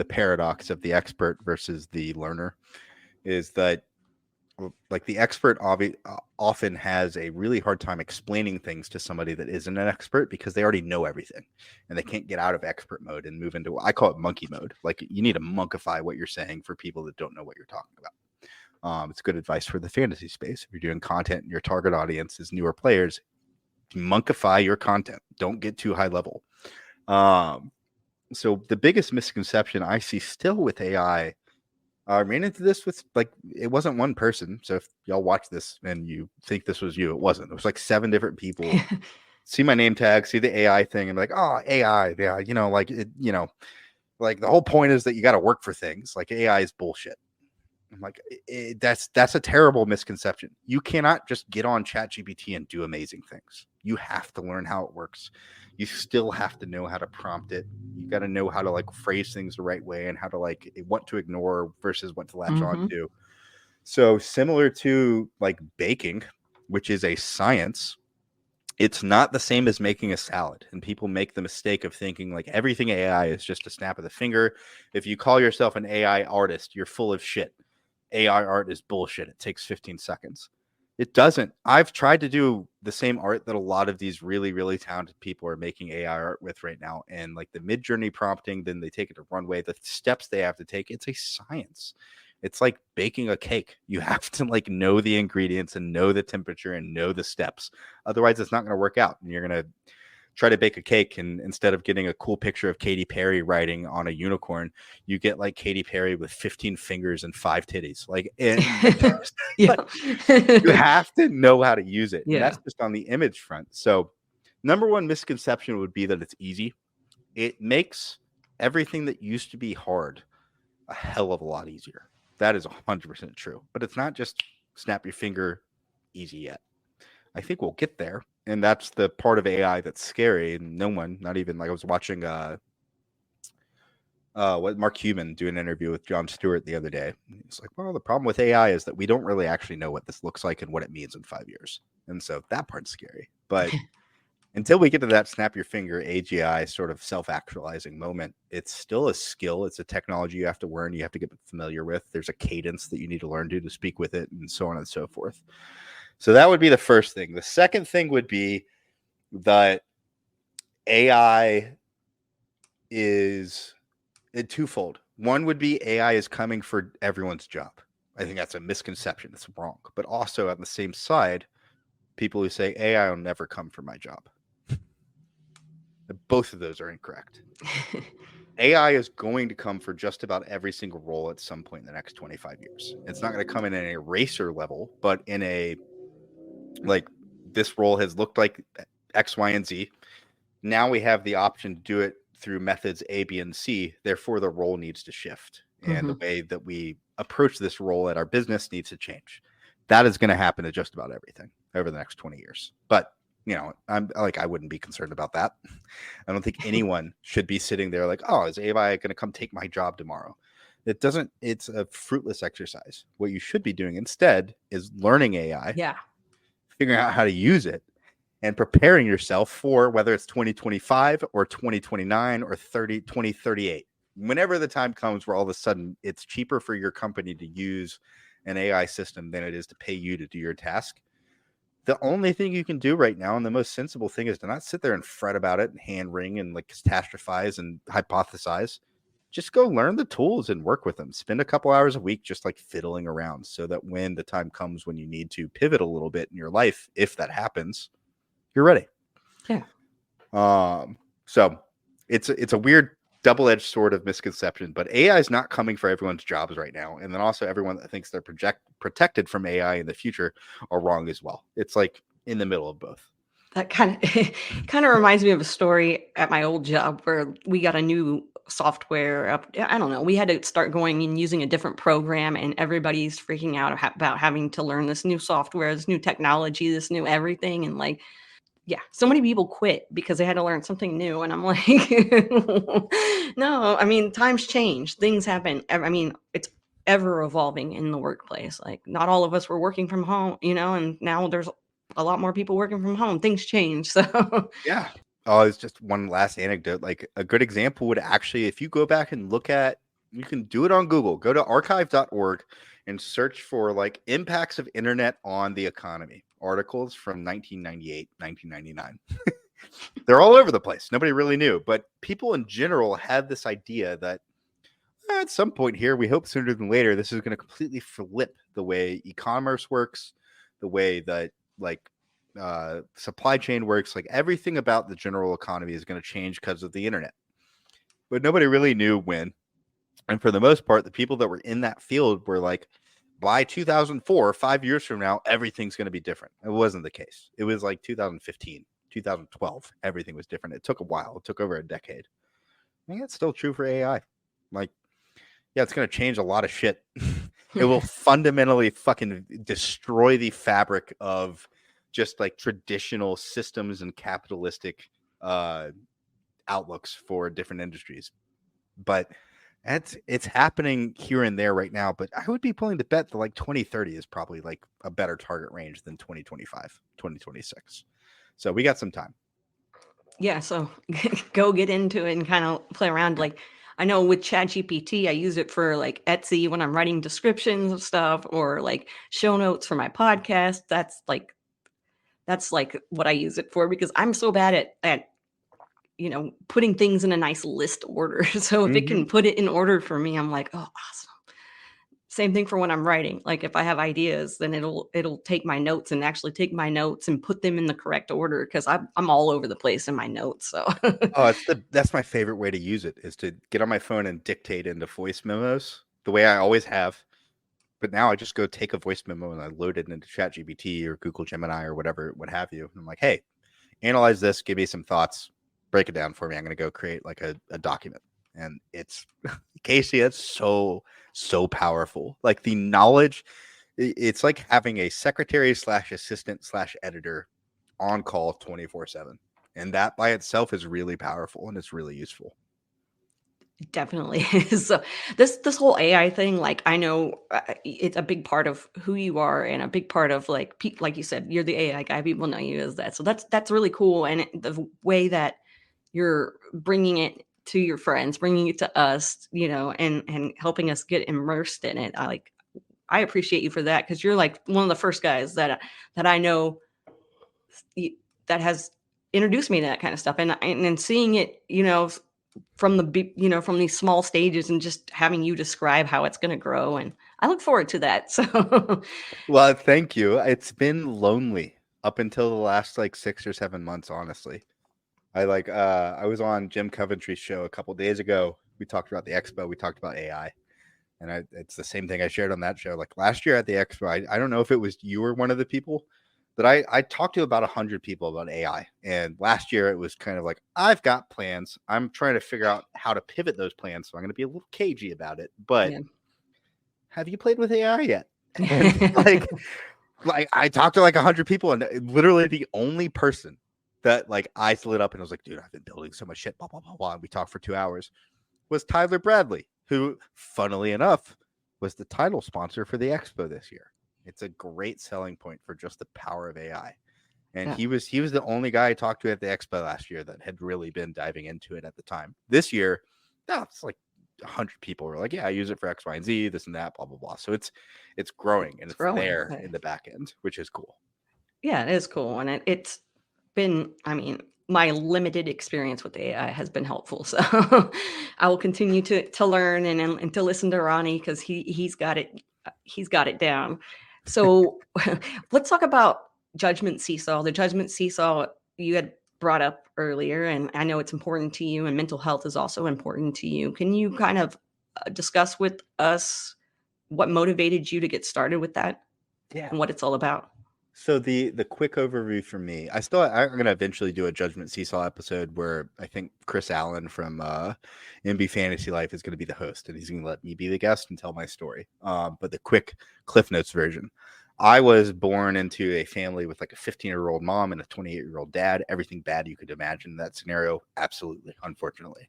paradox of the expert versus the learner, is that, like, the expert often has a really hard time explaining things to somebody that isn't an expert, because they already know everything and they can't get out of expert mode and move into, I call it monkey mode. Like, you need to monkify what you're saying for people that don't know what you're talking about. It's good advice for the fantasy space. If you're doing content and your target audience is newer players, monkify your content. Don't get too high level. So the biggest misconception I see still with AI, I ran into this with, like, it wasn't one person. So if y'all watch this and you think this was you, it wasn't. It was like 7 different people. See my name tag, see the AI thing, and like, oh, AI, yeah, like it, like, the whole point is that you got to work for things. Like, AI is bullshit. I'm like, that's a terrible misconception. You cannot just get on ChatGPT and do amazing things. You have to learn how it works. You still have to know how to prompt it. You got to know how to, like, phrase things the right way, and how to, like, what to ignore versus what to latch on to. So similar to, like, baking, which is a science, it's not the same as making a salad. And people make the mistake of thinking, like, everything AI is just a snap of the finger. If you call yourself an AI artist, you're full of shit. AI art is bullshit. It takes 15 seconds. It doesn't. I've tried to do the same art that a lot of these really, really talented people are making AI art with right now. And, like, the mid-journey prompting, then they take it to runway, the steps they have to take, it's a science. It's like baking a cake. You have to, like, know the ingredients and know the temperature and know the steps. Otherwise, it's not going to work out. And you're going to try to bake a cake, and instead of getting a cool picture of Katy Perry riding on a unicorn, you get, like, Katy Perry with 15 fingers and 5 titties. Like, yeah. you have to know how to use it. And Yeah. that's just on the image front. So number one misconception would be that it's easy. It makes everything that used to be hard a hell of a lot easier. That is 100% true. But it's not just snap your finger easy yet. I think we'll get there. And that's the part of AI that's scary. And no one, not even, like, I was watching what Mark Cuban doing an interview with Jon Stewart the other day. He's like, well, the problem with AI is that we don't really actually know what this looks like and what it means in 5 years. And so that part's scary. But until we get to that snap your finger AGI sort of self-actualizing moment, it's still a skill. It's a technology you have to learn. You have to get familiar with. There's a cadence that you need to learn to speak with it, and so on and so forth. So that would be the first thing. The second thing would be that AI is twofold. One would be AI is coming for everyone's job. I think that's a misconception. It's wrong. But also on the same side, people who say AI will never come for my job. Both of those are incorrect. AI is going to come for just about every single role at some point in the next 25 years. It's not going to come in an eraser level, but in a, like, this role has looked like X, Y, and Z. Now we have the option to do it through methods A, B, and C. Therefore, the role needs to shift. And the way that we approach this role at our business needs to change. That is going to happen to just about everything over the next 20 years. But I wouldn't be concerned about that. I don't think anyone should be sitting there like, oh, is AI going to come take my job tomorrow? It's a fruitless exercise. What you should be doing instead is learning AI, figuring out how to use it, and preparing yourself for whether it's 2025 or 2029 or 2038. Whenever the time comes where all of a sudden it's cheaper for your company to use an AI system than it is to pay you to do your task. The only thing you can do right now, and the most sensible thing, is to not sit there and fret about it and hand wring and like catastrophize and hypothesize. Just go learn the tools and work with them. Spend a couple hours a week just like fiddling around so that when the time comes when you need to pivot a little bit in your life, if that happens, you're ready. Yeah. So it's a weird double-edged sword of misconception, but AI is not coming for everyone's jobs right now. And then also everyone that thinks they're protected from AI in the future are wrong as well. It's like in the middle of both. That kind of reminds me of a story at my old job where we got a new software up. I don't know. We had to start going and using a different program, and everybody's freaking out about having to learn this new software, this new technology, this new everything. And like, yeah, so many people quit because they had to learn something new. And I'm like, no, I mean, times change, things happen. I mean, it's ever evolving in the workplace. Like, not all of us were working from home, and now there's a lot more people working from home. Things change. So yeah. Oh, it's just one last anecdote. Like a good example would actually, if you go back and look at, you can do it on Google, go to archive.org and search for like impacts of internet on the economy. Articles from 1998, 1999. They're all over the place. Nobody really knew, but people in general had this idea that at some point here, we hope sooner than later, this is going to completely flip the way e-commerce works, the way that like supply chain works, like everything about the general economy is going to change because of the internet. But nobody really knew when. And for the most part, the people that were in that field were like, by 2004, 5 years from now, everything's going to be different. It wasn't the case. It was like 2015, 2012. Everything was different. It took a while. It took over a decade. I think it's still true for AI. Like, yeah, it's going to change a lot of shit. It will fundamentally fucking destroy the fabric of just like traditional systems and capitalistic outlooks for different industries. But it's happening here and there right now, but I would be willing to bet that like 2030 is probably like a better target range than 2025, 2026. So we got some time. Yeah, so go get into it and kind of play around. Like, I know with ChatGPT, I use it for like Etsy when I'm writing descriptions of stuff or like show notes for my podcast. That's like what I use it for because I'm so bad at putting things in a nice list order. So if it can put it in order for me, I'm like, oh, awesome. Same thing for when I'm writing. Like if I have ideas, then it'll take my notes and actually take my notes and put them in the correct order because I'm all over the place in my notes. So that's my favorite way to use it is to get on my phone and dictate into voice memos the way I always have. But now I just go take a voice memo and I load it into ChatGPT or Google Gemini or whatever, what have you. And I'm like, hey, analyze this, give me some thoughts, break it down for me. I'm going to go create like a document. And it's Kacey, that's so powerful. Like the knowledge, it's like having a secretary / assistant / editor on call 24/7. And that by itself is really powerful and it's really useful. Definitely is. So this whole AI thing, like I know it's a big part of who you are, and a big part of like like you said, you're the AI guy. People know you as that, so that's really cool. And the way that you're bringing it to your friends, bringing it to us, and helping us get immersed in it. I appreciate you for that, because you're like one of the first guys that I know that has introduced me to that kind of stuff, and seeing it, from from these small stages, and just having you describe how it's going to grow, and I look forward to that. So Well, thank you. It's been lonely up until the last like 6 or 7 months, honestly. I was on Jim Coventry's show a couple days ago. We talked about the expo, we talked about AI. And it's the same thing I shared on that show. Like last year at the expo, I don't know if it was you or one of the people, but I talked to about 100 people about AI. And last year it was kind of like, I've got plans. I'm trying to figure out how to pivot those plans. So I'm going to be a little cagey about it. But yeah. have you played with AI yet? And like I talked to like 100 people, and literally the only person that like I lit up and was like, dude, I've been building so much shit, blah, blah, blah, blah. And we talked for 2 hours, was Tyler Bradley, who, funnily enough, was the title sponsor for the expo this year. It's a great selling point for just the power of AI. And Yeah. he was the only guy I talked to at the expo last year that had really been diving into it at the time. This year, it's like 100 people were like, yeah, I use it for X, Y, and Z, this and that, blah, blah, blah. So it's growing, and it's growing. there in the back end, which is cool. Yeah, it is cool, and it's been, I mean, my limited experience with AI has been helpful. So I will continue to learn, and to listen to Ronnie, because he's got it down. So let's talk about judgment seesaw. The judgment seesaw you had brought up earlier, and I know it's important to you, and mental health is also important to you. Can you kind of discuss with us what motivated you to get started with that, Yeah. and what it's all about? So the quick overview for me, I'm gonna eventually do a Judgment Seesaw episode where I think Chris Allen from MB Fantasy Life is gonna be the host, and he's gonna let me be the guest and tell my story. But the quick Cliff Notes version, I was born into a family with like a 15-year-old mom and a 28-year-old dad. Everything bad you could imagine in that scenario, absolutely, unfortunately.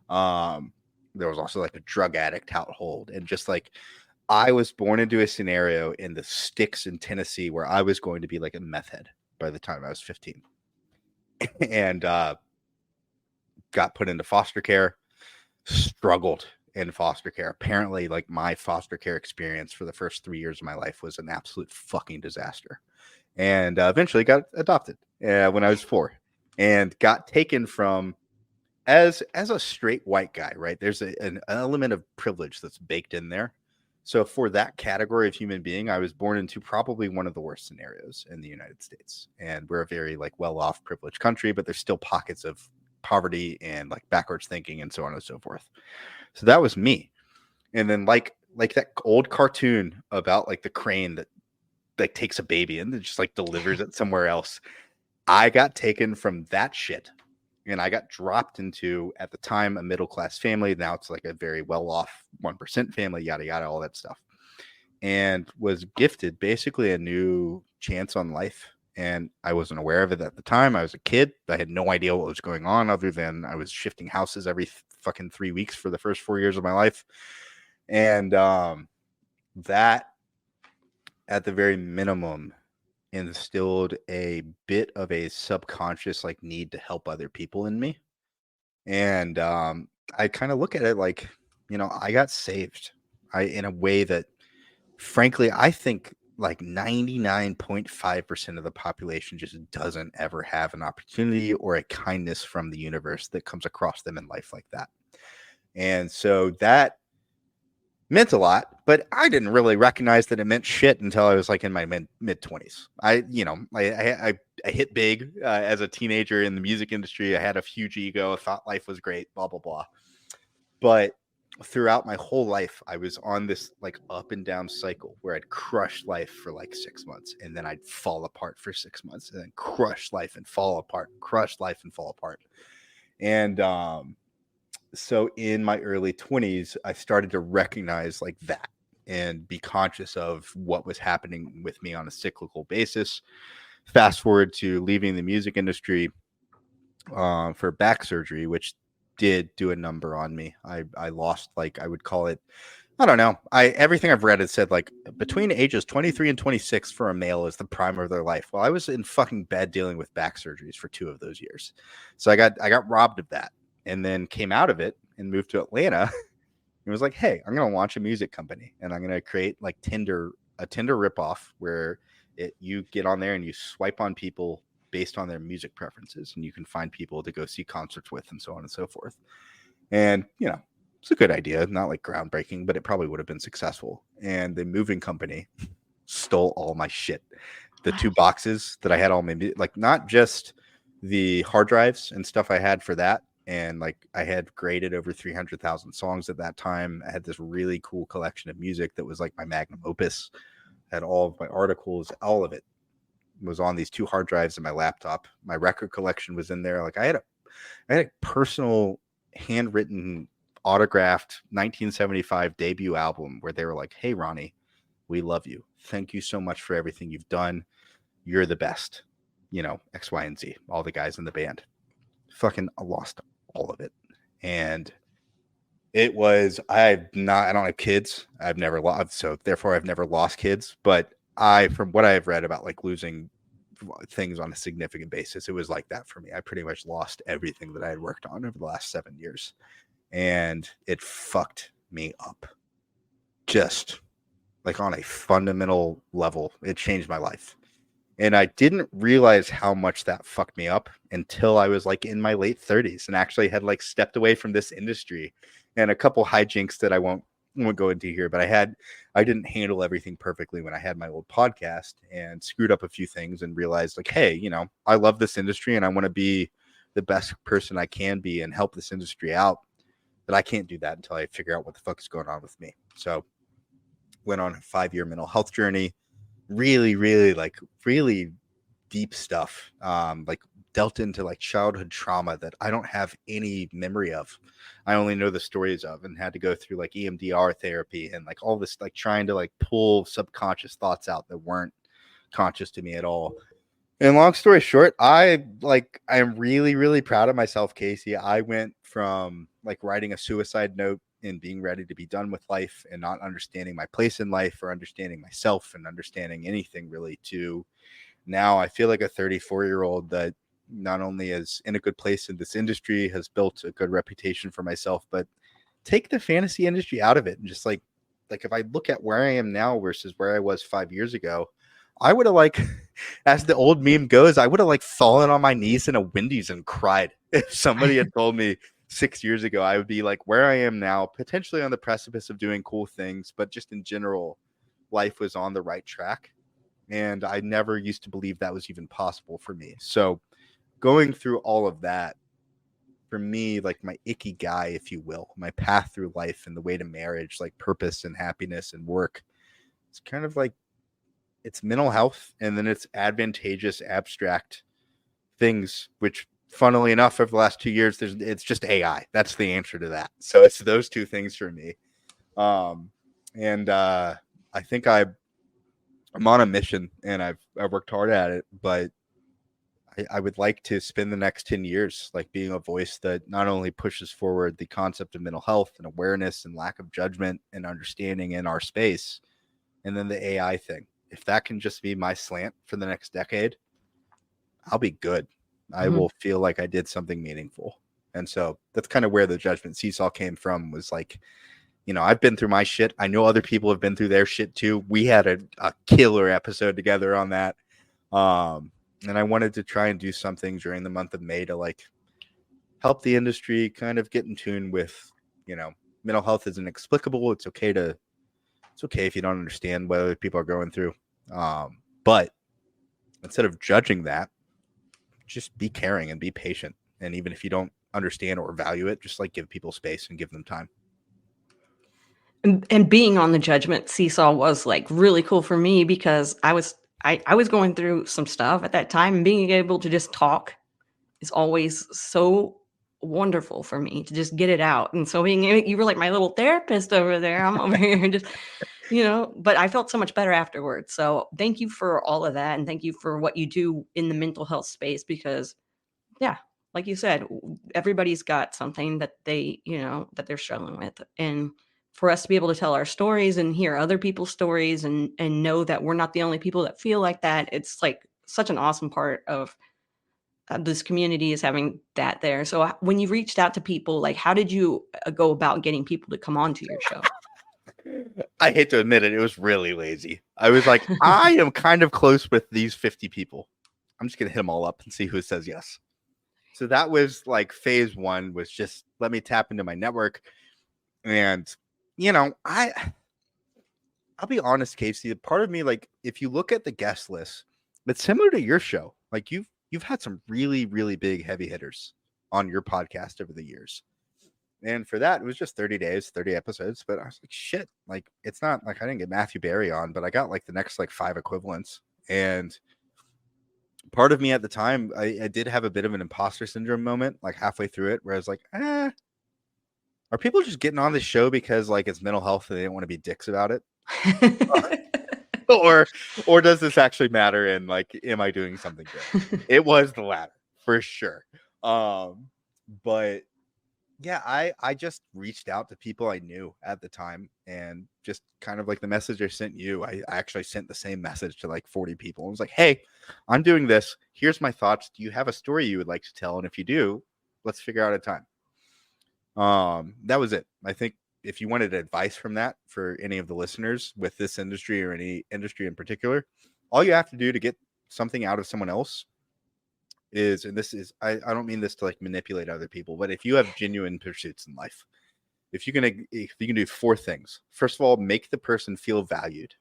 There was also like a drug addict household, and just like I was born into a scenario in the sticks in Tennessee where I was going to be like a meth head by the time I was 15, and got put into foster care, struggled in foster care. Apparently, like my foster care experience for the first 3 years of my life was an absolute fucking disaster, and eventually got adopted when I was 4, and got taken from as a straight white guy, right? There's an element of privilege that's baked in there. So for that category of human being, I was born into probably one of the worst scenarios in the United States. And we're a very like well-off privileged country, but there's still pockets of poverty and like backwards thinking and so on and so forth. So that was me. And then like that old cartoon about like the crane that like takes a baby and just like delivers it somewhere else. I got taken from that shit, and I got dropped into, at the time, a middle-class family. Now it's like a very well-off 1% family, yada, yada, all that stuff. And was gifted basically a new chance on life. And I wasn't aware of it at the time. I was a kid. I had no idea what was going on, other than I was shifting houses every fucking 3 weeks for the first 4 years of my life. And that, at the very minimum, instilled a bit of a subconscious like need to help other people in me. And I kind of look at it like, I got saved. In a way that, frankly, I think like 99.5% of the population just doesn't ever have an opportunity or a kindness from the universe that comes across them in life like that. And so that meant a lot, but I didn't really recognize that it meant shit until I was like in my mid 20s. I hit big as a teenager in the music industry. I had a huge ego. I thought life was great, blah, blah, blah. But throughout my whole life, I was on this like up and down cycle where I'd crush life for like 6 months, and then I'd fall apart for 6 months, and then crush life and fall apart, crush life and fall apart. And so in my early 20s, I started to recognize like that and be conscious of what was happening with me on a cyclical basis. Fast forward to leaving the music industry for back surgery, which did do a number on me. I lost, like, I would call it, I don't know. Everything I've read has said like between ages 23 and 26 for a male is the prime of their life. Well, I was in fucking bed dealing with back surgeries for 2 of those years. So I got robbed of that, and then came out of it and moved to Atlanta. It was like, hey, I'm going to launch a music company, and I'm going to create like a Tinder ripoff where you get on there and you swipe on people based on their music preferences, and you can find people to go see concerts with and so on and so forth. And, it's a good idea, not like groundbreaking, but it probably would have been successful. And the moving company stole all my shit. The 2 boxes that I had all my, like, not just the hard drives and stuff I had for that. And like I had graded over 300,000 songs at that time. I had this really cool collection of music that was like my magnum opus. I had all of my articles, all of it was on these 2 hard drives in my laptop. My record collection was in there. Like I had a personal handwritten autographed 1975 debut album where they were like, hey, Ronnie, we love you. Thank you so much for everything you've done. You're the best, X, Y, and Z, all the guys in the band. Fucking lost all of it. And it was, I don't have kids. I've never lost, so therefore I've never lost kids. But from what I've read about like losing things on a significant basis, it was like that for me. I pretty much lost everything that I had worked on over the last 7 years. And it fucked me up. Just like on a fundamental level, it changed my life. And I didn't realize how much that fucked me up until I was like in my late 30s and actually had like stepped away from this industry, and a couple hijinks that I won't go into here, but I didn't handle everything perfectly when I had my old podcast and screwed up a few things and realized like, hey, I love this industry and I want to be the best person I can be and help this industry out. But I can't do that until I figure out what the fuck is going on with me. So went on a 5-year mental health journey, really deep stuff, like dealt into like childhood trauma that I don't have any memory of. I only know the stories of, and had to go through like EMDR therapy and like all this, like trying to like pull subconscious thoughts out that weren't conscious to me at all. And long story short, I am really proud of myself, Kacey. I went from like writing a suicide note and being ready to be done with life and not understanding my place in life or understanding myself and understanding anything really, to now I feel like a 34-year-old that not only is in a good place in this industry, has built a good reputation for myself, but take the fantasy industry out of it. And just like if I look at where I am now versus where I was 5 years ago, I would have like, as the old meme goes, I would have like fallen on my knees in a Wendy's and cried. If somebody had told me 6 years ago, I would be like where I am now, potentially on the precipice of doing cool things, but just in general, life was on the right track. And I never used to believe that was even possible for me. So going through all of that, for me, like my ikigai, if you will, my path through life and the way to marriage, like purpose and happiness and work, it's kind of like, it's mental health, and then it's advantageous abstract things, which funnily enough, over the last 2 years, it's just AI. That's the answer to that. So it's those 2 things for me. I think I'm on a mission, and I've worked hard at it, but I would like to spend the next 10 years like being a voice that not only pushes forward the concept of mental health and awareness and lack of judgment and understanding in our space, and then the AI thing. If that can just be my slant for the next decade, I'll be good. I will feel like I did something meaningful. And so that's kind of where the Judgment Seesaw came from, was like, I've been through my shit. I know other people have been through their shit too. We had a killer episode together on that. And I wanted to try and do something during the month of May to like help the industry kind of get in tune with, mental health is inexplicable. It's okay if you don't understand what other people are going through. But instead of judging that, just be caring and be patient. And even if you don't understand or value it, just like give people space and give them time. And being on the Judgment Seesaw was like really cool for me, because I was going through some stuff at that time, and being able to just talk is always so wonderful for me, to just get it out. And so you were like my little therapist over there. I'm over here just, but I felt so much better afterwards. So thank you for all of that. And thank you for what you do in the mental health space, because like you said, everybody's got something that that they're struggling with. And for us to be able to tell our stories and hear other people's stories and know that we're not the only people that feel like that, it's like such an awesome part of this community is having that there. So when you reached out to people, like how did you go about getting people to come onto your show? I hate to admit it, it was really lazy. I was like, I am kind of close with these 50 people. I'm just gonna hit them all up and see who says yes. So that was like phase one, was just let me tap into my network. And I'll be honest, Casey, part of me, like, if you look at the guest list, it's similar to your show. Like you've had some really, really big heavy hitters on your podcast over the years. And for that, it was just 30 days, 30 episodes. But I was like, shit, like, it's not like I didn't get Matthew Barry on, but I got like the next like 5 equivalents. And part of me at the time, I did have a bit of an imposter syndrome moment, like halfway through it, where I was like, are people just getting on this show because like it's mental health and they don't want to be dicks about it? or does this actually matter? And like, am I doing something good? It was the latter for sure. But yeah, I just reached out to people I knew at the time, and just kind of like the message I sent you, I actually sent the same message to like 40 people. I was like, hey, I'm doing this. Here's my thoughts. Do you have a story you would like to tell? And if you do, let's figure out a time. That was it. I think if you wanted advice from that for any of the listeners with this industry or any industry in particular, all you have to do to get something out of someone else is, and this is, I don't mean this to like manipulate other people, but if you have genuine pursuits in life, if you can do 4 things. First of all, make the person feel valued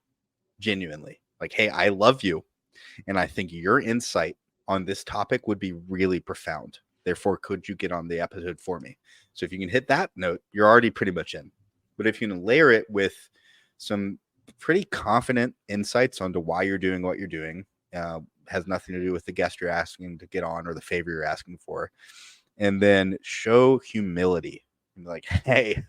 genuinely. Like, hey, I love you, and I think your insight on this topic would be really profound. Therefore, could you get on the episode for me? So if you can hit that note, you're already pretty much in. But if you can layer it with some pretty confident insights onto why you're doing what you're doing, has nothing to do with the guest you're asking to get on or the favor you're asking for, and then show humility. Like, hey,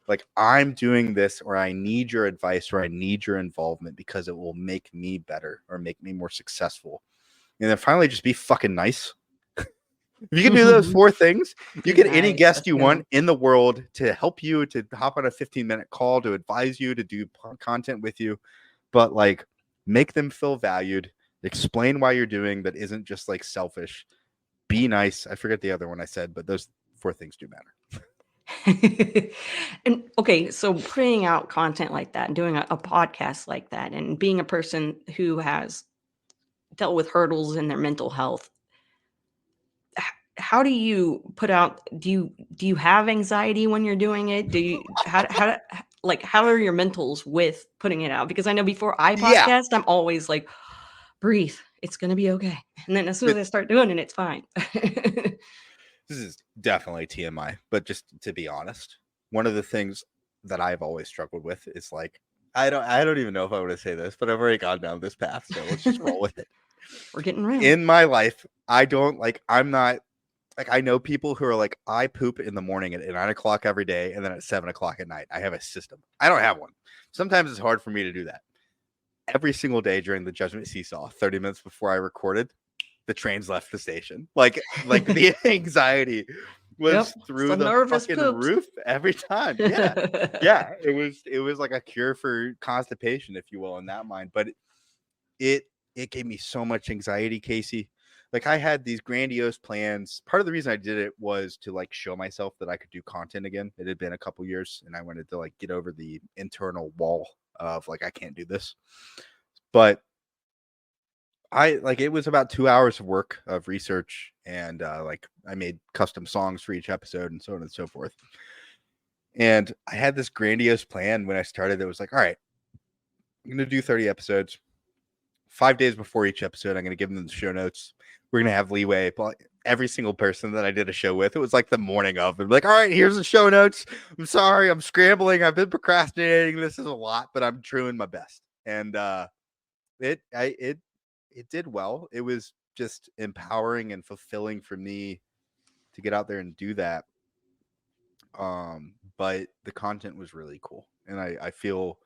like, I'm doing this, or I need your advice, or I need your involvement because it will make me better or make me more successful. And then finally, just be fucking nice. If you can do those 4 things, you get any Nice. guest you want in the world to help you, to hop on a 15-minute call, to advise you, to do content with you. But like, make them feel valued. Explain why you're doing that isn't just like selfish. Be nice. I forget the other one I said, but those 4 things do matter. And okay, so putting out content like that and doing a podcast like that and being a person who has dealt with hurdles in their mental health, how do you put out, do you have anxiety when you're doing it? Do you how are your mentals with putting it out? Because I know before I Yeah. podcast, I'm always like, breathe, it's gonna be okay. And then as soon as I start doing it, it's fine. This is definitely TMI, but just to be honest, one of the things that I've always struggled with is like, I don't even know if I want to say this, but I've already gone down this path, so let's just roll with it. We're getting real. In my life, I'm not like, I know people who are like, I poop in the morning at 9 o'clock every day, and then at 7 o'clock at night. I have a system. I don't have one. Sometimes it's hard for me to do that. Every single day during the Judgment Seesaw, 30 minutes before I recorded, the trains left the station. Like the anxiety was through the nervous fucking poops. roof every time. Yeah. Yeah. It was like a cure for constipation, if you will, in that mind. But it gave me so much anxiety, Casey. Like, I had these grandiose plans. Part of the reason I did it was to like show myself that I could do content again. It had been a couple years, and I wanted to like get over the internal wall of like, I can't do this. But it was about 2 hours of work of research, and like, I made custom songs for each episode and so on and so forth. And I had this grandiose plan when I started. It was like, all right, I'm going to do 30 episodes. 5 days before each episode, I'm going to give them the show notes. We're going to have leeway. But every single person that I did a show with, it was like the morning of. I'm like, all right, here's the show notes. I'm sorry, I'm scrambling. I've been procrastinating. This is a lot, but I'm doing my best. And it did well. It was just empowering and fulfilling for me to get out there and do that. But the content was really cool, and I feel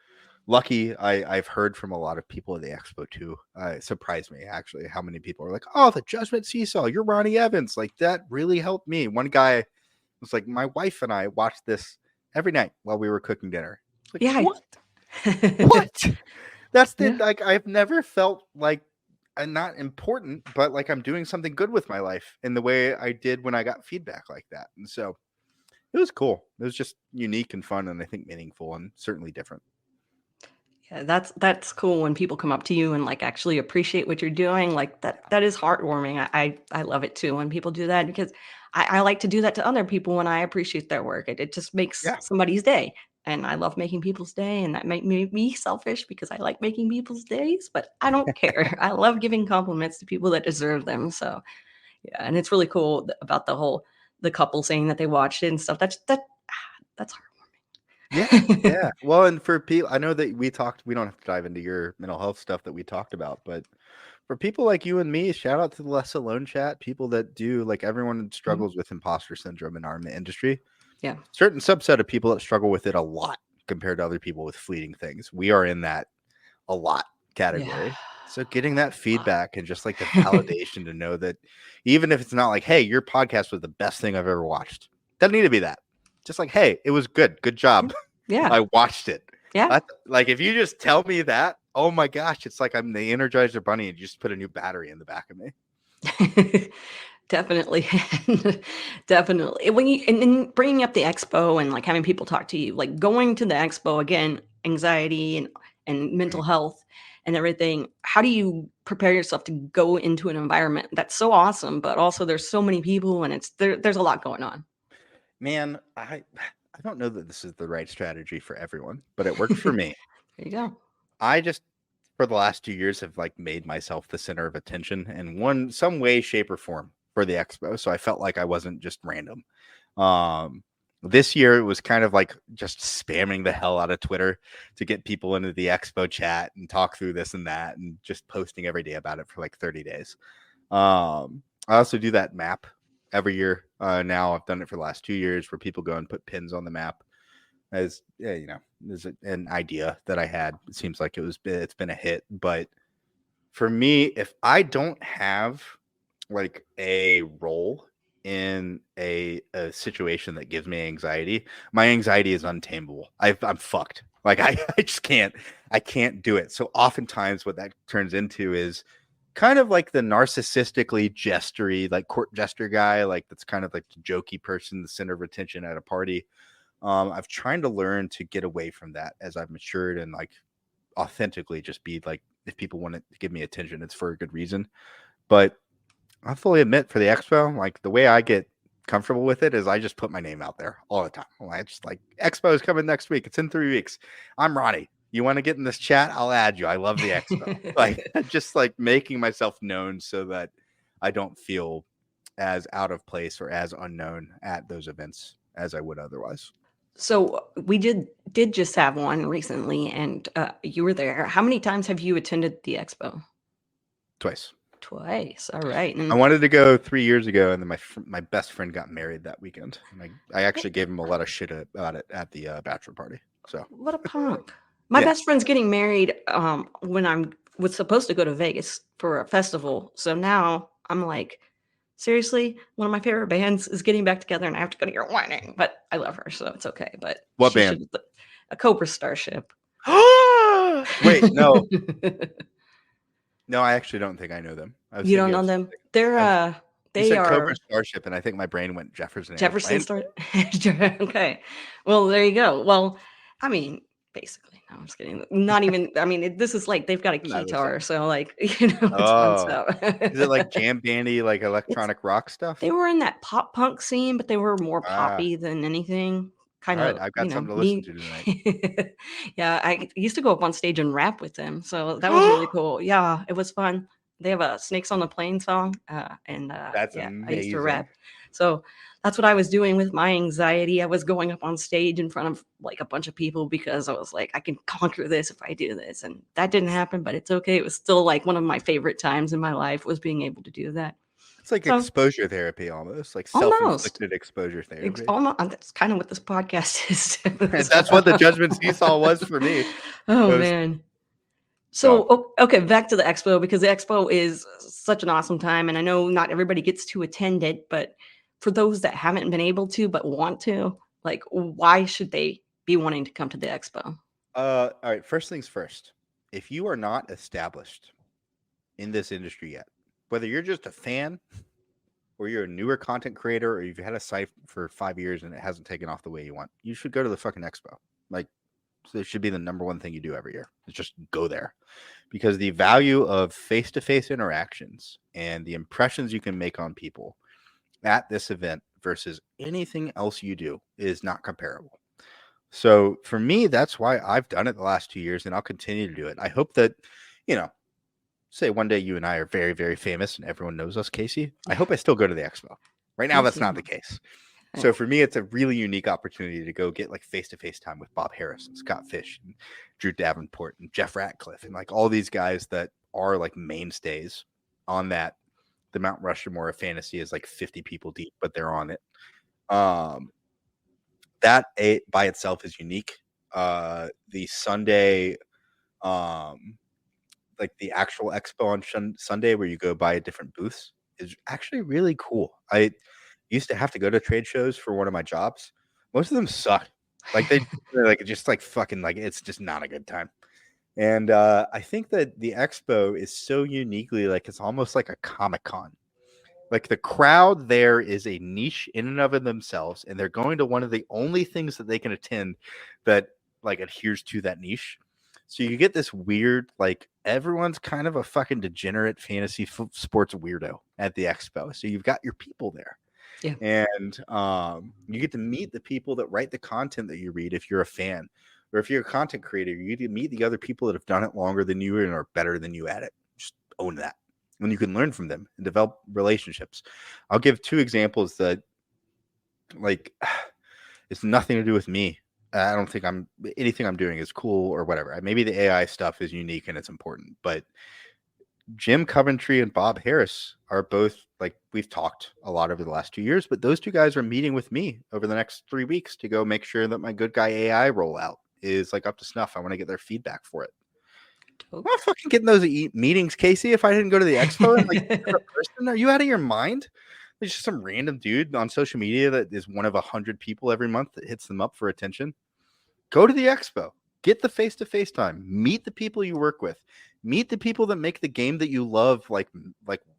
lucky. I've heard from a lot of people at the expo too. It surprised me actually how many people are like, "Oh, the Judgment Seesaw, you're Ronnie Evans." Like that really helped me. One guy was like, "My wife and I watched this every night while we were cooking dinner." It's like, Yeah. what? What? That's the Yeah. like I've never felt like I'm not important, but like I'm doing something good with my life in the way I did when I got feedback like that. And so it was cool. It was just unique and fun, and I think meaningful and certainly different. Yeah, that's cool when people come up to you and like actually appreciate what you're doing. Like that is heartwarming. I love it too when people do that because I like to do that to other people when I appreciate their work. It just makes Yeah. somebody's day. And I love making people's day, and that make me selfish because I like making people's days, but I don't care. I love giving compliments to people that deserve them. So yeah, and it's really cool about the couple saying that they watched it and stuff. That's Yeah. heartwarming. Yeah. Well, and for people, I know that we don't have to dive into your mental health stuff that we talked about, but for people like you and me, shout out to the Less Alone chat, people that do, like everyone Mhm. struggles with imposter syndrome in our industry. Yeah. Certain subset of people that struggle with it a lot compared to other people with fleeting things. We are in that a lot Yeah. category. So getting that feedback and just like the validation to know that even if it's not like, hey, your podcast was the best thing I've ever watched. Doesn't need to be that. Just like, hey, it was good. Good job. Yeah. I watched it. Yeah. Like if you just tell me that, oh my gosh, it's like I'm the Energizer Bunny and you just put a new battery in the back of me. Definitely. Definitely. When you and then bringing up the expo and, like, having people talk to you, like, going to the expo, again, anxiety and Mhm. mental health and everything, how do you prepare yourself to go into an environment that's so awesome, but also there's so many people and there's a lot going on? Man, I don't know that this is the right strategy for everyone, but it worked for me. There you go. I just for the last 2 years have like made myself the center of attention in some way, shape, or form for the expo. So I felt like I wasn't just random. Um, this year it was kind of like just spamming the hell out of Twitter to get people into the expo chat and talk through this and that and just posting every day about it for like 30 days. I also do that map every year. Now I've done it for the last 2 years where people go and put pins on the map as yeah, there's an idea that I had. It seems like it's been a hit, but for me, if I don't have like a role in a situation that gives me anxiety, my anxiety is untamable. I'm fucked. Like I just I can't do it. So oftentimes what that turns into is kind of like the narcissistically gestury, like court jester guy, like that's kind of like the jokey person, the center of attention at a party. I've trying to learn to get away from that as I've matured and like authentically just be like, if people want to give me attention, it's for a good reason. But I fully admit for the expo, like the way I get comfortable with it is I just put my name out there all the time. I just like expo is coming next week. It's in 3 weeks. I'm Ronnie. You want to get in this chat? I'll add you. I love the expo. Like just like making myself known so that I don't feel as out of place or as unknown at those events as I would otherwise. So, we did just have one recently, and, you were there. How many times have you attended the expo? Twice. Twice, alright, I and wanted to go 3 years ago, and then my best friend got married that weekend, and I actually gave him a lot of shit about it at the, bachelor party, so what a punk. My yeah. best friend's getting married, when I'm was supposed to go to Vegas for a festival, so now I'm like, "Seriously? One of my favorite bands is getting back together, and I have to go to your wedding," but I love her, so it's okay, but What she band? should a Cobra Starship. Wait, no. No, I actually don't think I know them. I was You don't thinking know of them? something They're, I was you they said Cobra are Starship, and I think my brain went Jefferson Jefferson Airplane. Star okay. Well, there you go. Well, I mean, basically, no, I'm just kidding. Not even I mean, this is like they've got a No, that's keytar, fine. so, like, it's fun Oh. stuff. Is it like jam bandy, like It's electronic rock they stuff? were in that pop punk scene, but they were more Ah, poppy than anything. alright, Kinda, I've got something to listen me to tonight. Yeah, I used to go up on stage and rap with them, so that was really cool. Yeah, it was fun. They have a Snakes on the Plane song, and, That's yeah, I used to amazing. rap. So, that's what I was doing with my anxiety. I was going up on stage in front of, like, a bunch of people because I was like, "I can conquer this if I do this," and that didn't happen, but it's okay. It was still, like, one of my favorite times in my life was being able to do that. It's like So exposure therapy almost, like almost, self-inflicted exposure therapy. almost that's kind of what this podcast is too, And as that's what the well. Judgment Seesaw was for me. It Oh was man. so So okay, back to the expo because the expo is such an awesome time, and I know not everybody gets to attend it, but for those that haven't been able to but want to, like, why should they be wanting to come to the expo? all right, first things first. If you are not established in this industry yet, whether you're just a fan or you're a newer content creator or you've had a site for 5 years and it hasn't taken off the way you want, you should go to the fucking expo. Like, so it should be the number one thing you do every year. Is just go there, because the value of face-to-face interactions and the impressions you can make on people at this event versus anything else you do is not comparable. So for me, that's why I've done it the last 2 years, and I'll continue to do it. I hope that, you know, say one day you and I are very, very famous and everyone knows us, Kacey. I hope I still go to the expo. Right now, Me that's too. not the case. So for me, it's a really unique opportunity to go get like face-to-face time with Bob Harris and Scott Fish and Drew Davenport and Jeff Ratcliffe and like all these guys that are like mainstays on that. The Mount Rushmore of fantasy is like 50 people deep, but they're on it. That by itself is unique. The Sunday, like the actual expo on Sunday where you go by different booths is actually really cool. I used to have to go to trade shows for one of my jobs. Most of them suck. Like they're like just like fucking like it's just not a good time. And I think that the expo is so uniquely like it's almost like a Comic-Con. Like the crowd there is a niche in and of themselves, and they're going to one of the only things that they can attend that like adheres to that niche. So you get this weird, like everyone's kind of a fucking degenerate fantasy sports weirdo at the expo. So you've got your people there. Yeah. And you get to meet the people that write the content that you read if you're a fan. Or if you're a content creator, you get to meet the other people that have done it longer than you and are better than you at it. Just own that. And you can learn from them and develop relationships. I'll give 2 examples that like it's nothing to do with me. I don't think anything I'm doing is cool or whatever. Maybe the AI stuff is unique and it's important, but Jim Coventry and Bob Harris are both like we've talked a lot over the last 2 years, but those 2 guys are meeting with me over the next 3 weeks to go make sure that my good guy AI rollout is like up to snuff. I want to get their feedback for it. I'm not fucking getting those meetings, Kacey. If I didn't go to the expo and like person, are you out of your mind? There's just some random dude on social media that is one of 100 people every month that hits them up for attention. Go to the expo. Get the face-to-face time. Meet the people you work with. Meet the people that make the game that you love like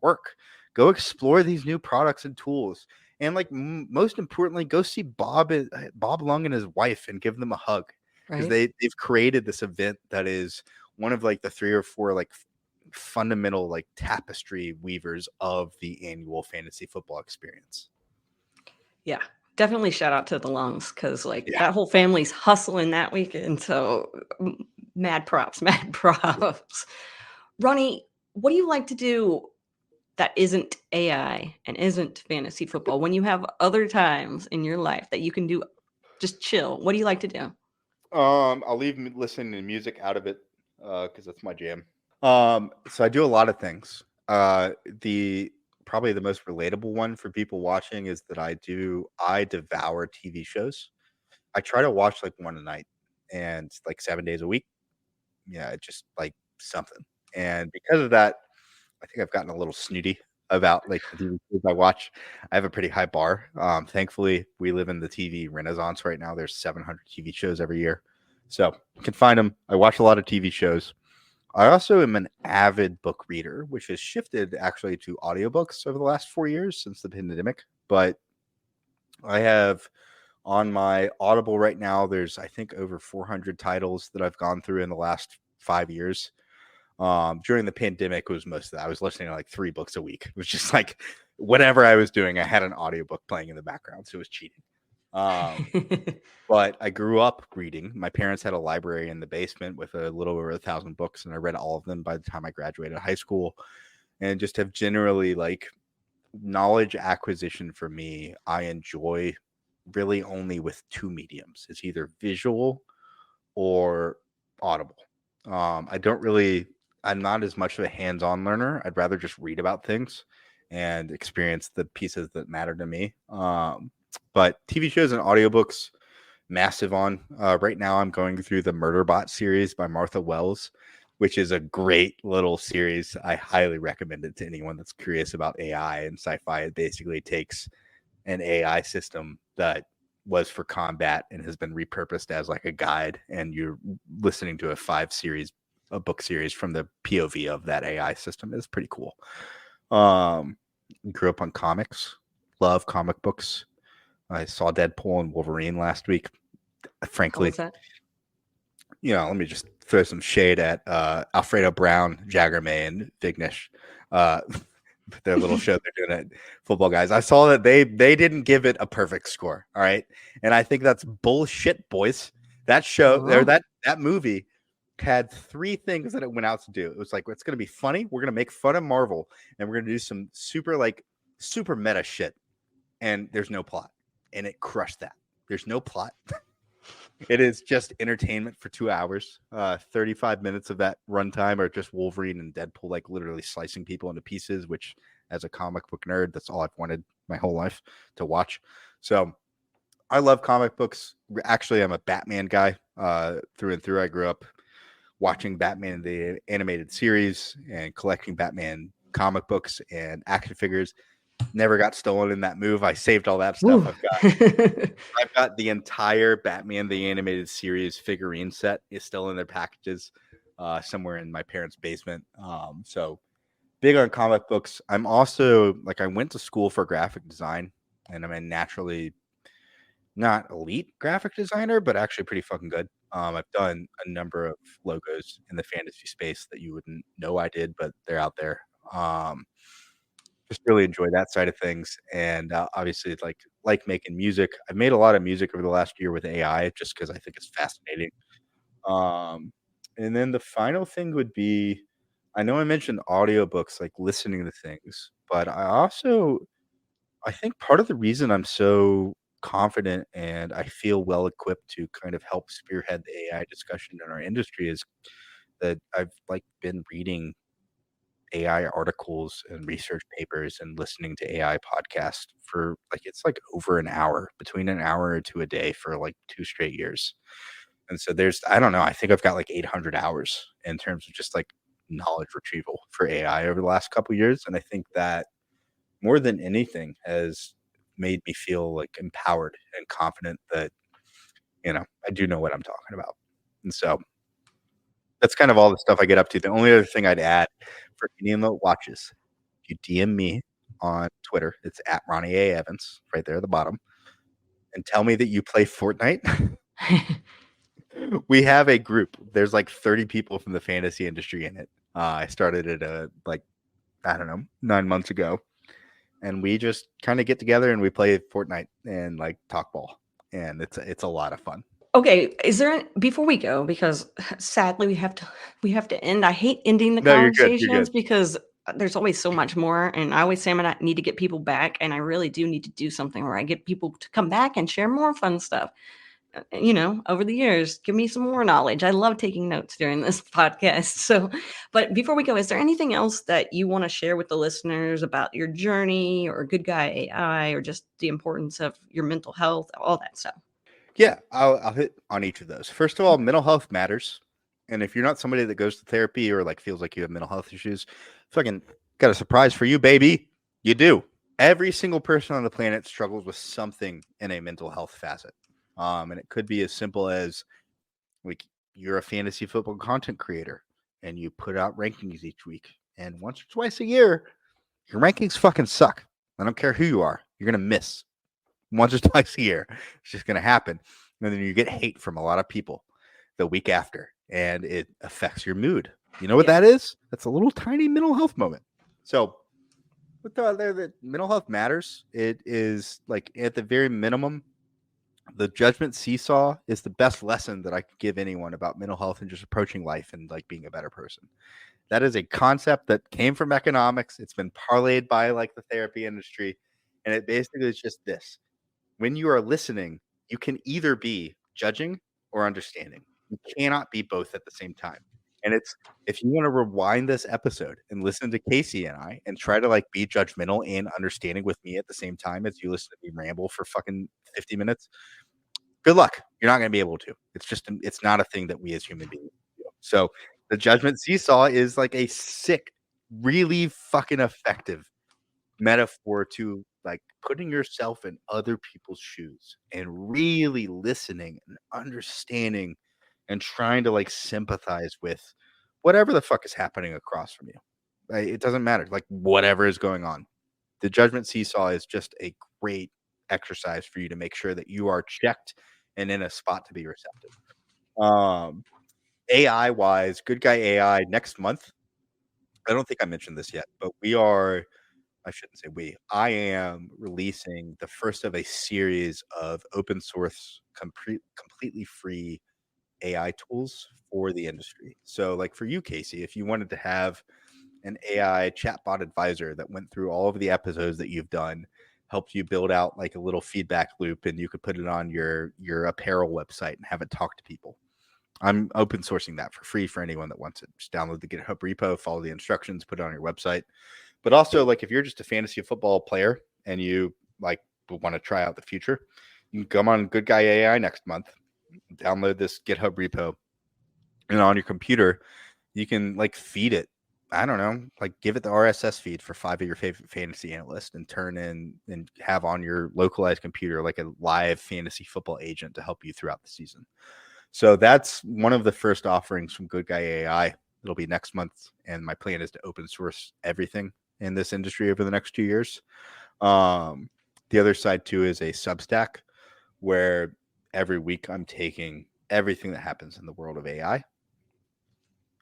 work. Go explore these new products and tools. And like most importantly, go see Bob Lung and his wife and give them a hug. Because Right. they've created this event that is one of like the 3 or 4 like fundamental like tapestry weavers of the annual fantasy football experience. Yeah. Definitely shout out to the Lungs because like Yeah. that whole family's hustling that weekend. So mad props, mad props. Ronnie, what do you like to do that isn't AI and isn't fantasy football when you have other times in your life that you can do just chill? What do you like to do? I'll leave listening to music out of it because that's my jam. So I do a lot of things. The probably the most relatable one for people watching is that I devour TV shows. I try to watch like one a night and like 7 days a week. Yeah, it's just like something. And because of that, I think I've gotten a little snooty about like the TV shows I watch. I have a pretty high bar. Thankfully, we live in the TV renaissance right now. There's 700 TV shows every year, so you can find them. I watch a lot of TV shows. I also am an avid book reader, which has shifted actually to audiobooks over the last 4 years since the pandemic. But I have on my Audible right now, there's I think over 400 titles that I've gone through in the last 5 years. During the pandemic, it was most of that. I was listening to like 3 books a week. It was just like whatever I was doing, I had an audiobook playing in the background, so it was cheating. But I grew up reading. My parents had a library in the basement with a little over 1,000 books, and I read all of them by the time I graduated high school. And just have generally like knowledge acquisition for me, I enjoy really only with 2 mediums. It's either visual or audible. I'm not as much of a hands-on learner. I'd rather just read about things and experience the pieces that matter to me. But TV shows and audiobooks, massive on. Right now, I'm going through the Murderbot series by Martha Wells, which is a great little series. I highly recommend it to anyone that's curious about AI and sci-fi. It basically takes an AI system that was for combat and has been repurposed as like a guide, and you're listening to a book series from the POV of that AI system. Is pretty cool. Grew up on comics, love comic books. I saw Deadpool and Wolverine last week. How Frankly, was that? let me just throw some shade at Alfredo Brown, Jagger May, and Vignesh. Their little show they're doing at Football Guys. I saw that they didn't give it a perfect score. All right, and I think that's bullshit, boys. That show or Oh, that movie had three things that it went out to do. It was like, it's going to be funny. We're going to make fun of Marvel, and we're going to do some super meta shit. And there's no plot, and it crushed that. There's no plot. It is just entertainment for 2 hours. 35 minutes of that runtime are just Wolverine and Deadpool, like literally slicing people into pieces, which as a comic book nerd, that's all I've wanted my whole life to watch. So I love comic books. Actually, I'm a Batman guy through and through. I grew up watching Batman the animated series and collecting Batman comic books and action figures. Never got stolen in that move. I saved all that stuff. woo. I've got the entire Batman the Animated Series figurine set is still in their packages somewhere in my parents' basement. So big on comic books. I'm also I went to school for graphic design, and I'm a naturally not elite graphic designer, but actually pretty fucking good. I've done a number of logos in the fantasy space that you wouldn't know I did, but they're out there. Just really enjoy that side of things, and obviously like making music. I've made a lot of music over the last year with AI just because I think it's fascinating. um and then the final thing would be, I know I mentioned audiobooks, like listening to things, but I think part of the reason I'm so confident and I feel well equipped to kind of help spearhead the AI discussion in our industry is that I've been reading AI articles and research papers and listening to AI podcasts for it's over an hour, between an hour or two a day for 2 straight years. And so I don't know, I think I've got 800 hours in terms of just knowledge retrieval for AI over the last couple of years. And I think that more than anything has made me feel empowered and confident that, I do know what I'm talking about. And so that's kind of all the stuff I get up to. The only other thing I'd add for anyone that watches, if you DM me on Twitter, it's at Ronnie A. Evans, right there at the bottom, and tell me that you play Fortnite. We have a group. There's 30 people from the fantasy industry in it. I started it I don't know, 9 months ago, and we just kind of get together and we play Fortnite and talk ball, and it's a lot of fun. Okay, is there before we go, because sadly we have to end. I hate ending the No, you're good. You're conversations good. because there's always so much more, and I always say I need to get people back, and I really do need to do something where I get people to come back and share more fun stuff. Over the years, give me some more knowledge. I love taking notes during this podcast. So, but before we go, is there anything else that you want to share with the listeners about your journey or Good Guy AI or just the importance of your mental health, all that stuff? Yeah, I'll hit on each of those. First of all, mental health matters. And if you're not somebody that goes to therapy or feels like you have mental health issues, fucking got a surprise for you, baby. You do. Every single person on the planet struggles with something in a mental health facet. And it could be as simple as you're a fantasy football content creator and you put out rankings each week. And once or twice a year, your rankings fucking suck. I don't care who you are. You're going to miss once or twice a year. It's just going to happen. And then you get hate from a lot of people the week after, and it affects your mood. You know what that is? That's a little tiny mental health moment. So, with that mental health matters. It is at the very minimum, the judgment seesaw is the best lesson that I could give anyone about mental health and just approaching life and being a better person. That is a concept that came from economics. It's been parlayed by the therapy industry, and it basically is just this: when you are listening, you can either be judging or understanding. You cannot be both at the same time. And it's, if you want to rewind this episode and listen to Kacey and I and try to like be judgmental and understanding with me at the same time as you listen to me ramble for fucking 50 minutes, good luck. You're not going to be able to. It's not a thing that we as human beings do. So the judgment seesaw is like a sick, really fucking effective metaphor to like putting yourself in other people's shoes and really listening and understanding and trying to like sympathize with whatever the fuck is happening across from you. It doesn't matter, like whatever is going on. The judgment seesaw is just a great exercise for you to make sure that you are checked and in a spot to be receptive. AI wise, Good Guy AI next month. I don't think I mentioned this yet, but I shouldn't say we. I am releasing the first of a series of open source, completely free AI tools for the industry. So, like for you, Kacey, if you wanted to have an AI chatbot advisor that went through all of the episodes that you've done, helped you build out like a little feedback loop, and you could put it on your apparel website and have it talk to people. I'm open sourcing that for free for anyone that wants it. Just download the GitHub repo, follow the instructions, put it on your website. But also, like if you're just a fantasy football player and you like want to try out the future, you can come on Good Guy AI next month, download this GitHub repo, and on your computer, you can like feed it. I don't know, like give it the RSS feed for 5 of your favorite fantasy analysts and turn in and have on your localized computer like a live fantasy football agent to help you throughout the season. So that's one of the first offerings from Good Guy AI. It'll be next month, and my plan is to open source everything in this industry over the next 2 years. The other side too is a Substack where every week I'm taking everything that happens in the world of AI,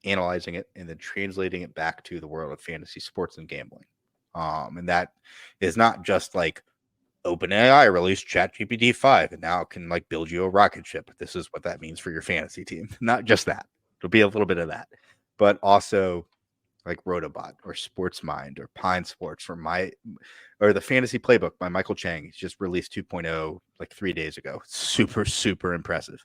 analyzing it, and then translating it back to the world of fantasy sports and gambling. And that is not just like OpenAI released ChatGPT 5 and now it can like build you a rocket ship. This is what that means for your fantasy team. Not just that. It'll be a little bit of that, but also like Rotobot or SportsMind or Pine Sports or the Fantasy Playbook by Michael Chang. He's just released 2.0 like 3 days ago. Super, super impressive.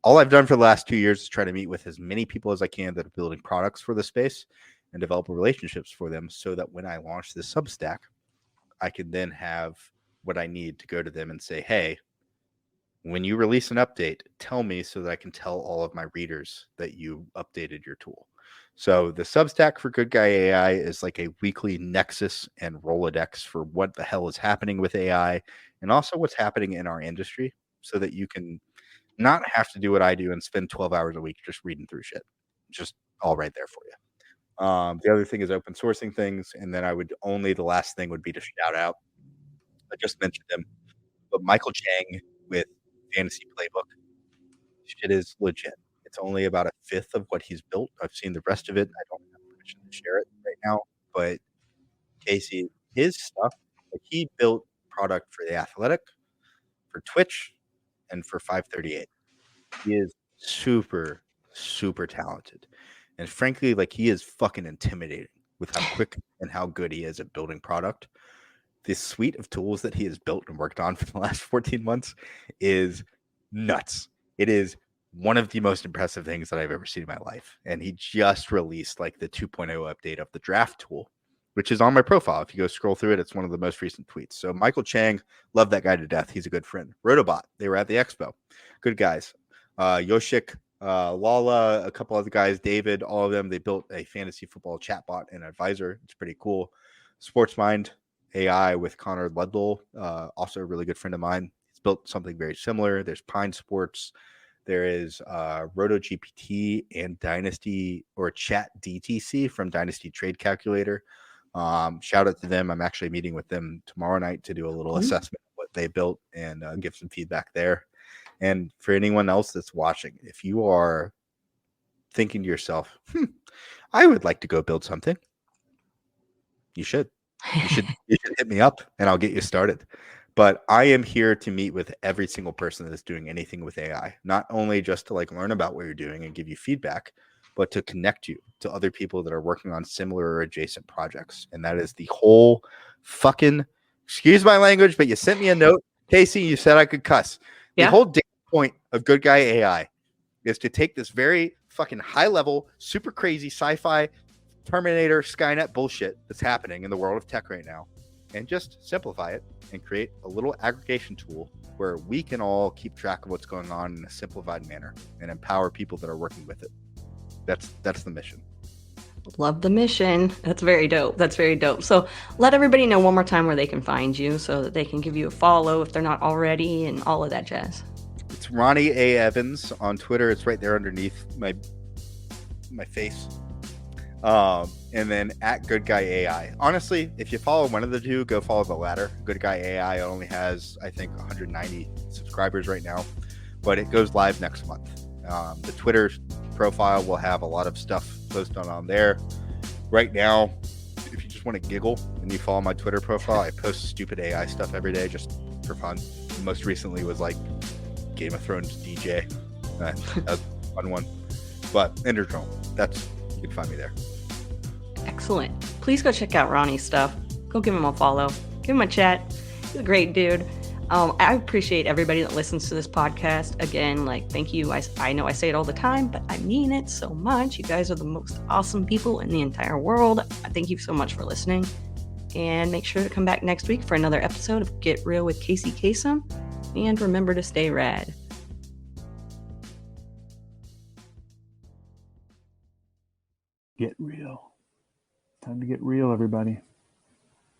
All I've done for the last 2 years is try to meet with as many people as I can that are building products for the space and develop relationships for them so that when I launch this Substack, I can then have what I need to go to them and say, hey, when you release an update, tell me so that I can tell all of my readers that you updated your tool. So the Substack for Good Guy AI is like a weekly nexus and Rolodex for what the hell is happening with AI and also what's happening in our industry so that you can not have to do what I do and spend 12 hours a week just reading through shit. Just all right there for you. The other thing is open sourcing things. And then the last thing would be to shout out. I just mentioned him, but Michael Chang with Fantasy Playbook. Shit is legit. It's only about a fifth of what he's built. I've seen the rest of it. I don't have permission to share it right now, but Kacey, his stuff, like he built product for The Athletic, for Twitch, and for 538. He is super, super talented. And frankly, like he is fucking intimidating with how quick and how good he is at building product. This suite of tools that he has built and worked on for the last 14 months is nuts. It is one of the most impressive things that I've ever seen in my life. And he just released like the 2.0 update of the draft tool, which is on my profile. If you go scroll through it, it's one of the most recent tweets. So Michael Chang, love that guy to death. He's a good friend. Rotobot, they were at the expo. Good guys. Yoshik, Lala, a couple other guys, David, all of them, they built a fantasy football chatbot and advisor. It's pretty cool. SportsMind AI with Connor Ludlow, also a really good friend of mine. He's built something very similar. There's Pine Sports. There is RotoGPT and Dynasty or Chat DTC from Dynasty Trade Calculator. Shout out to them. I'm actually meeting with them tomorrow night to do a little assessment of what they built and give some feedback there. And for anyone else that's watching, if you are thinking to yourself, I would like to go build something, you should. You should hit me up and I'll get you started. But I am here to meet with every single person that is doing anything with AI, not only just to like learn about what you're doing and give you feedback, but to connect you to other people that are working on similar or adjacent projects. And that is the whole fucking, excuse my language, but you sent me a note, Kacey, you said I could cuss. The whole point of Good Guy AI is to take this very fucking high level, super crazy sci-fi Terminator Skynet bullshit that's happening in the world of tech right now, and just simplify it and create a little aggregation tool where we can all keep track of what's going on in a simplified manner and empower people that are working with it. That's the mission. Love the mission. That's very dope. That's very dope. So let everybody know one more time where they can find you so that they can give you a follow if they're not already, and all of that jazz. It's Ronnie A. Evans on Twitter. It's right there underneath my face. And then at Good Guy AI. Honestly, if you follow one of the two, go follow the latter. Good Guy AI only has, I think, 190 subscribers right now, but it goes live next month. The Twitter profile will have a lot of stuff posted on there. Right now, if you just want to giggle and you follow my Twitter profile, I post stupid AI stuff every day just for fun. Most recently was like Game of Thrones DJ. That was a fun one. But Interdrome, you can find me there. Excellent. Please go check out Ronnie's stuff. Go give him a follow. Give him a chat. He's a great dude. I appreciate everybody that listens to this podcast. Again, thank you. I know I say it all the time, but I mean it so much. You guys are the most awesome people in the entire world. Thank you so much for listening. And make sure to come back next week for another episode of Get Real with Kacey Kasem. And remember to stay rad. Get real. Time to get real, everybody.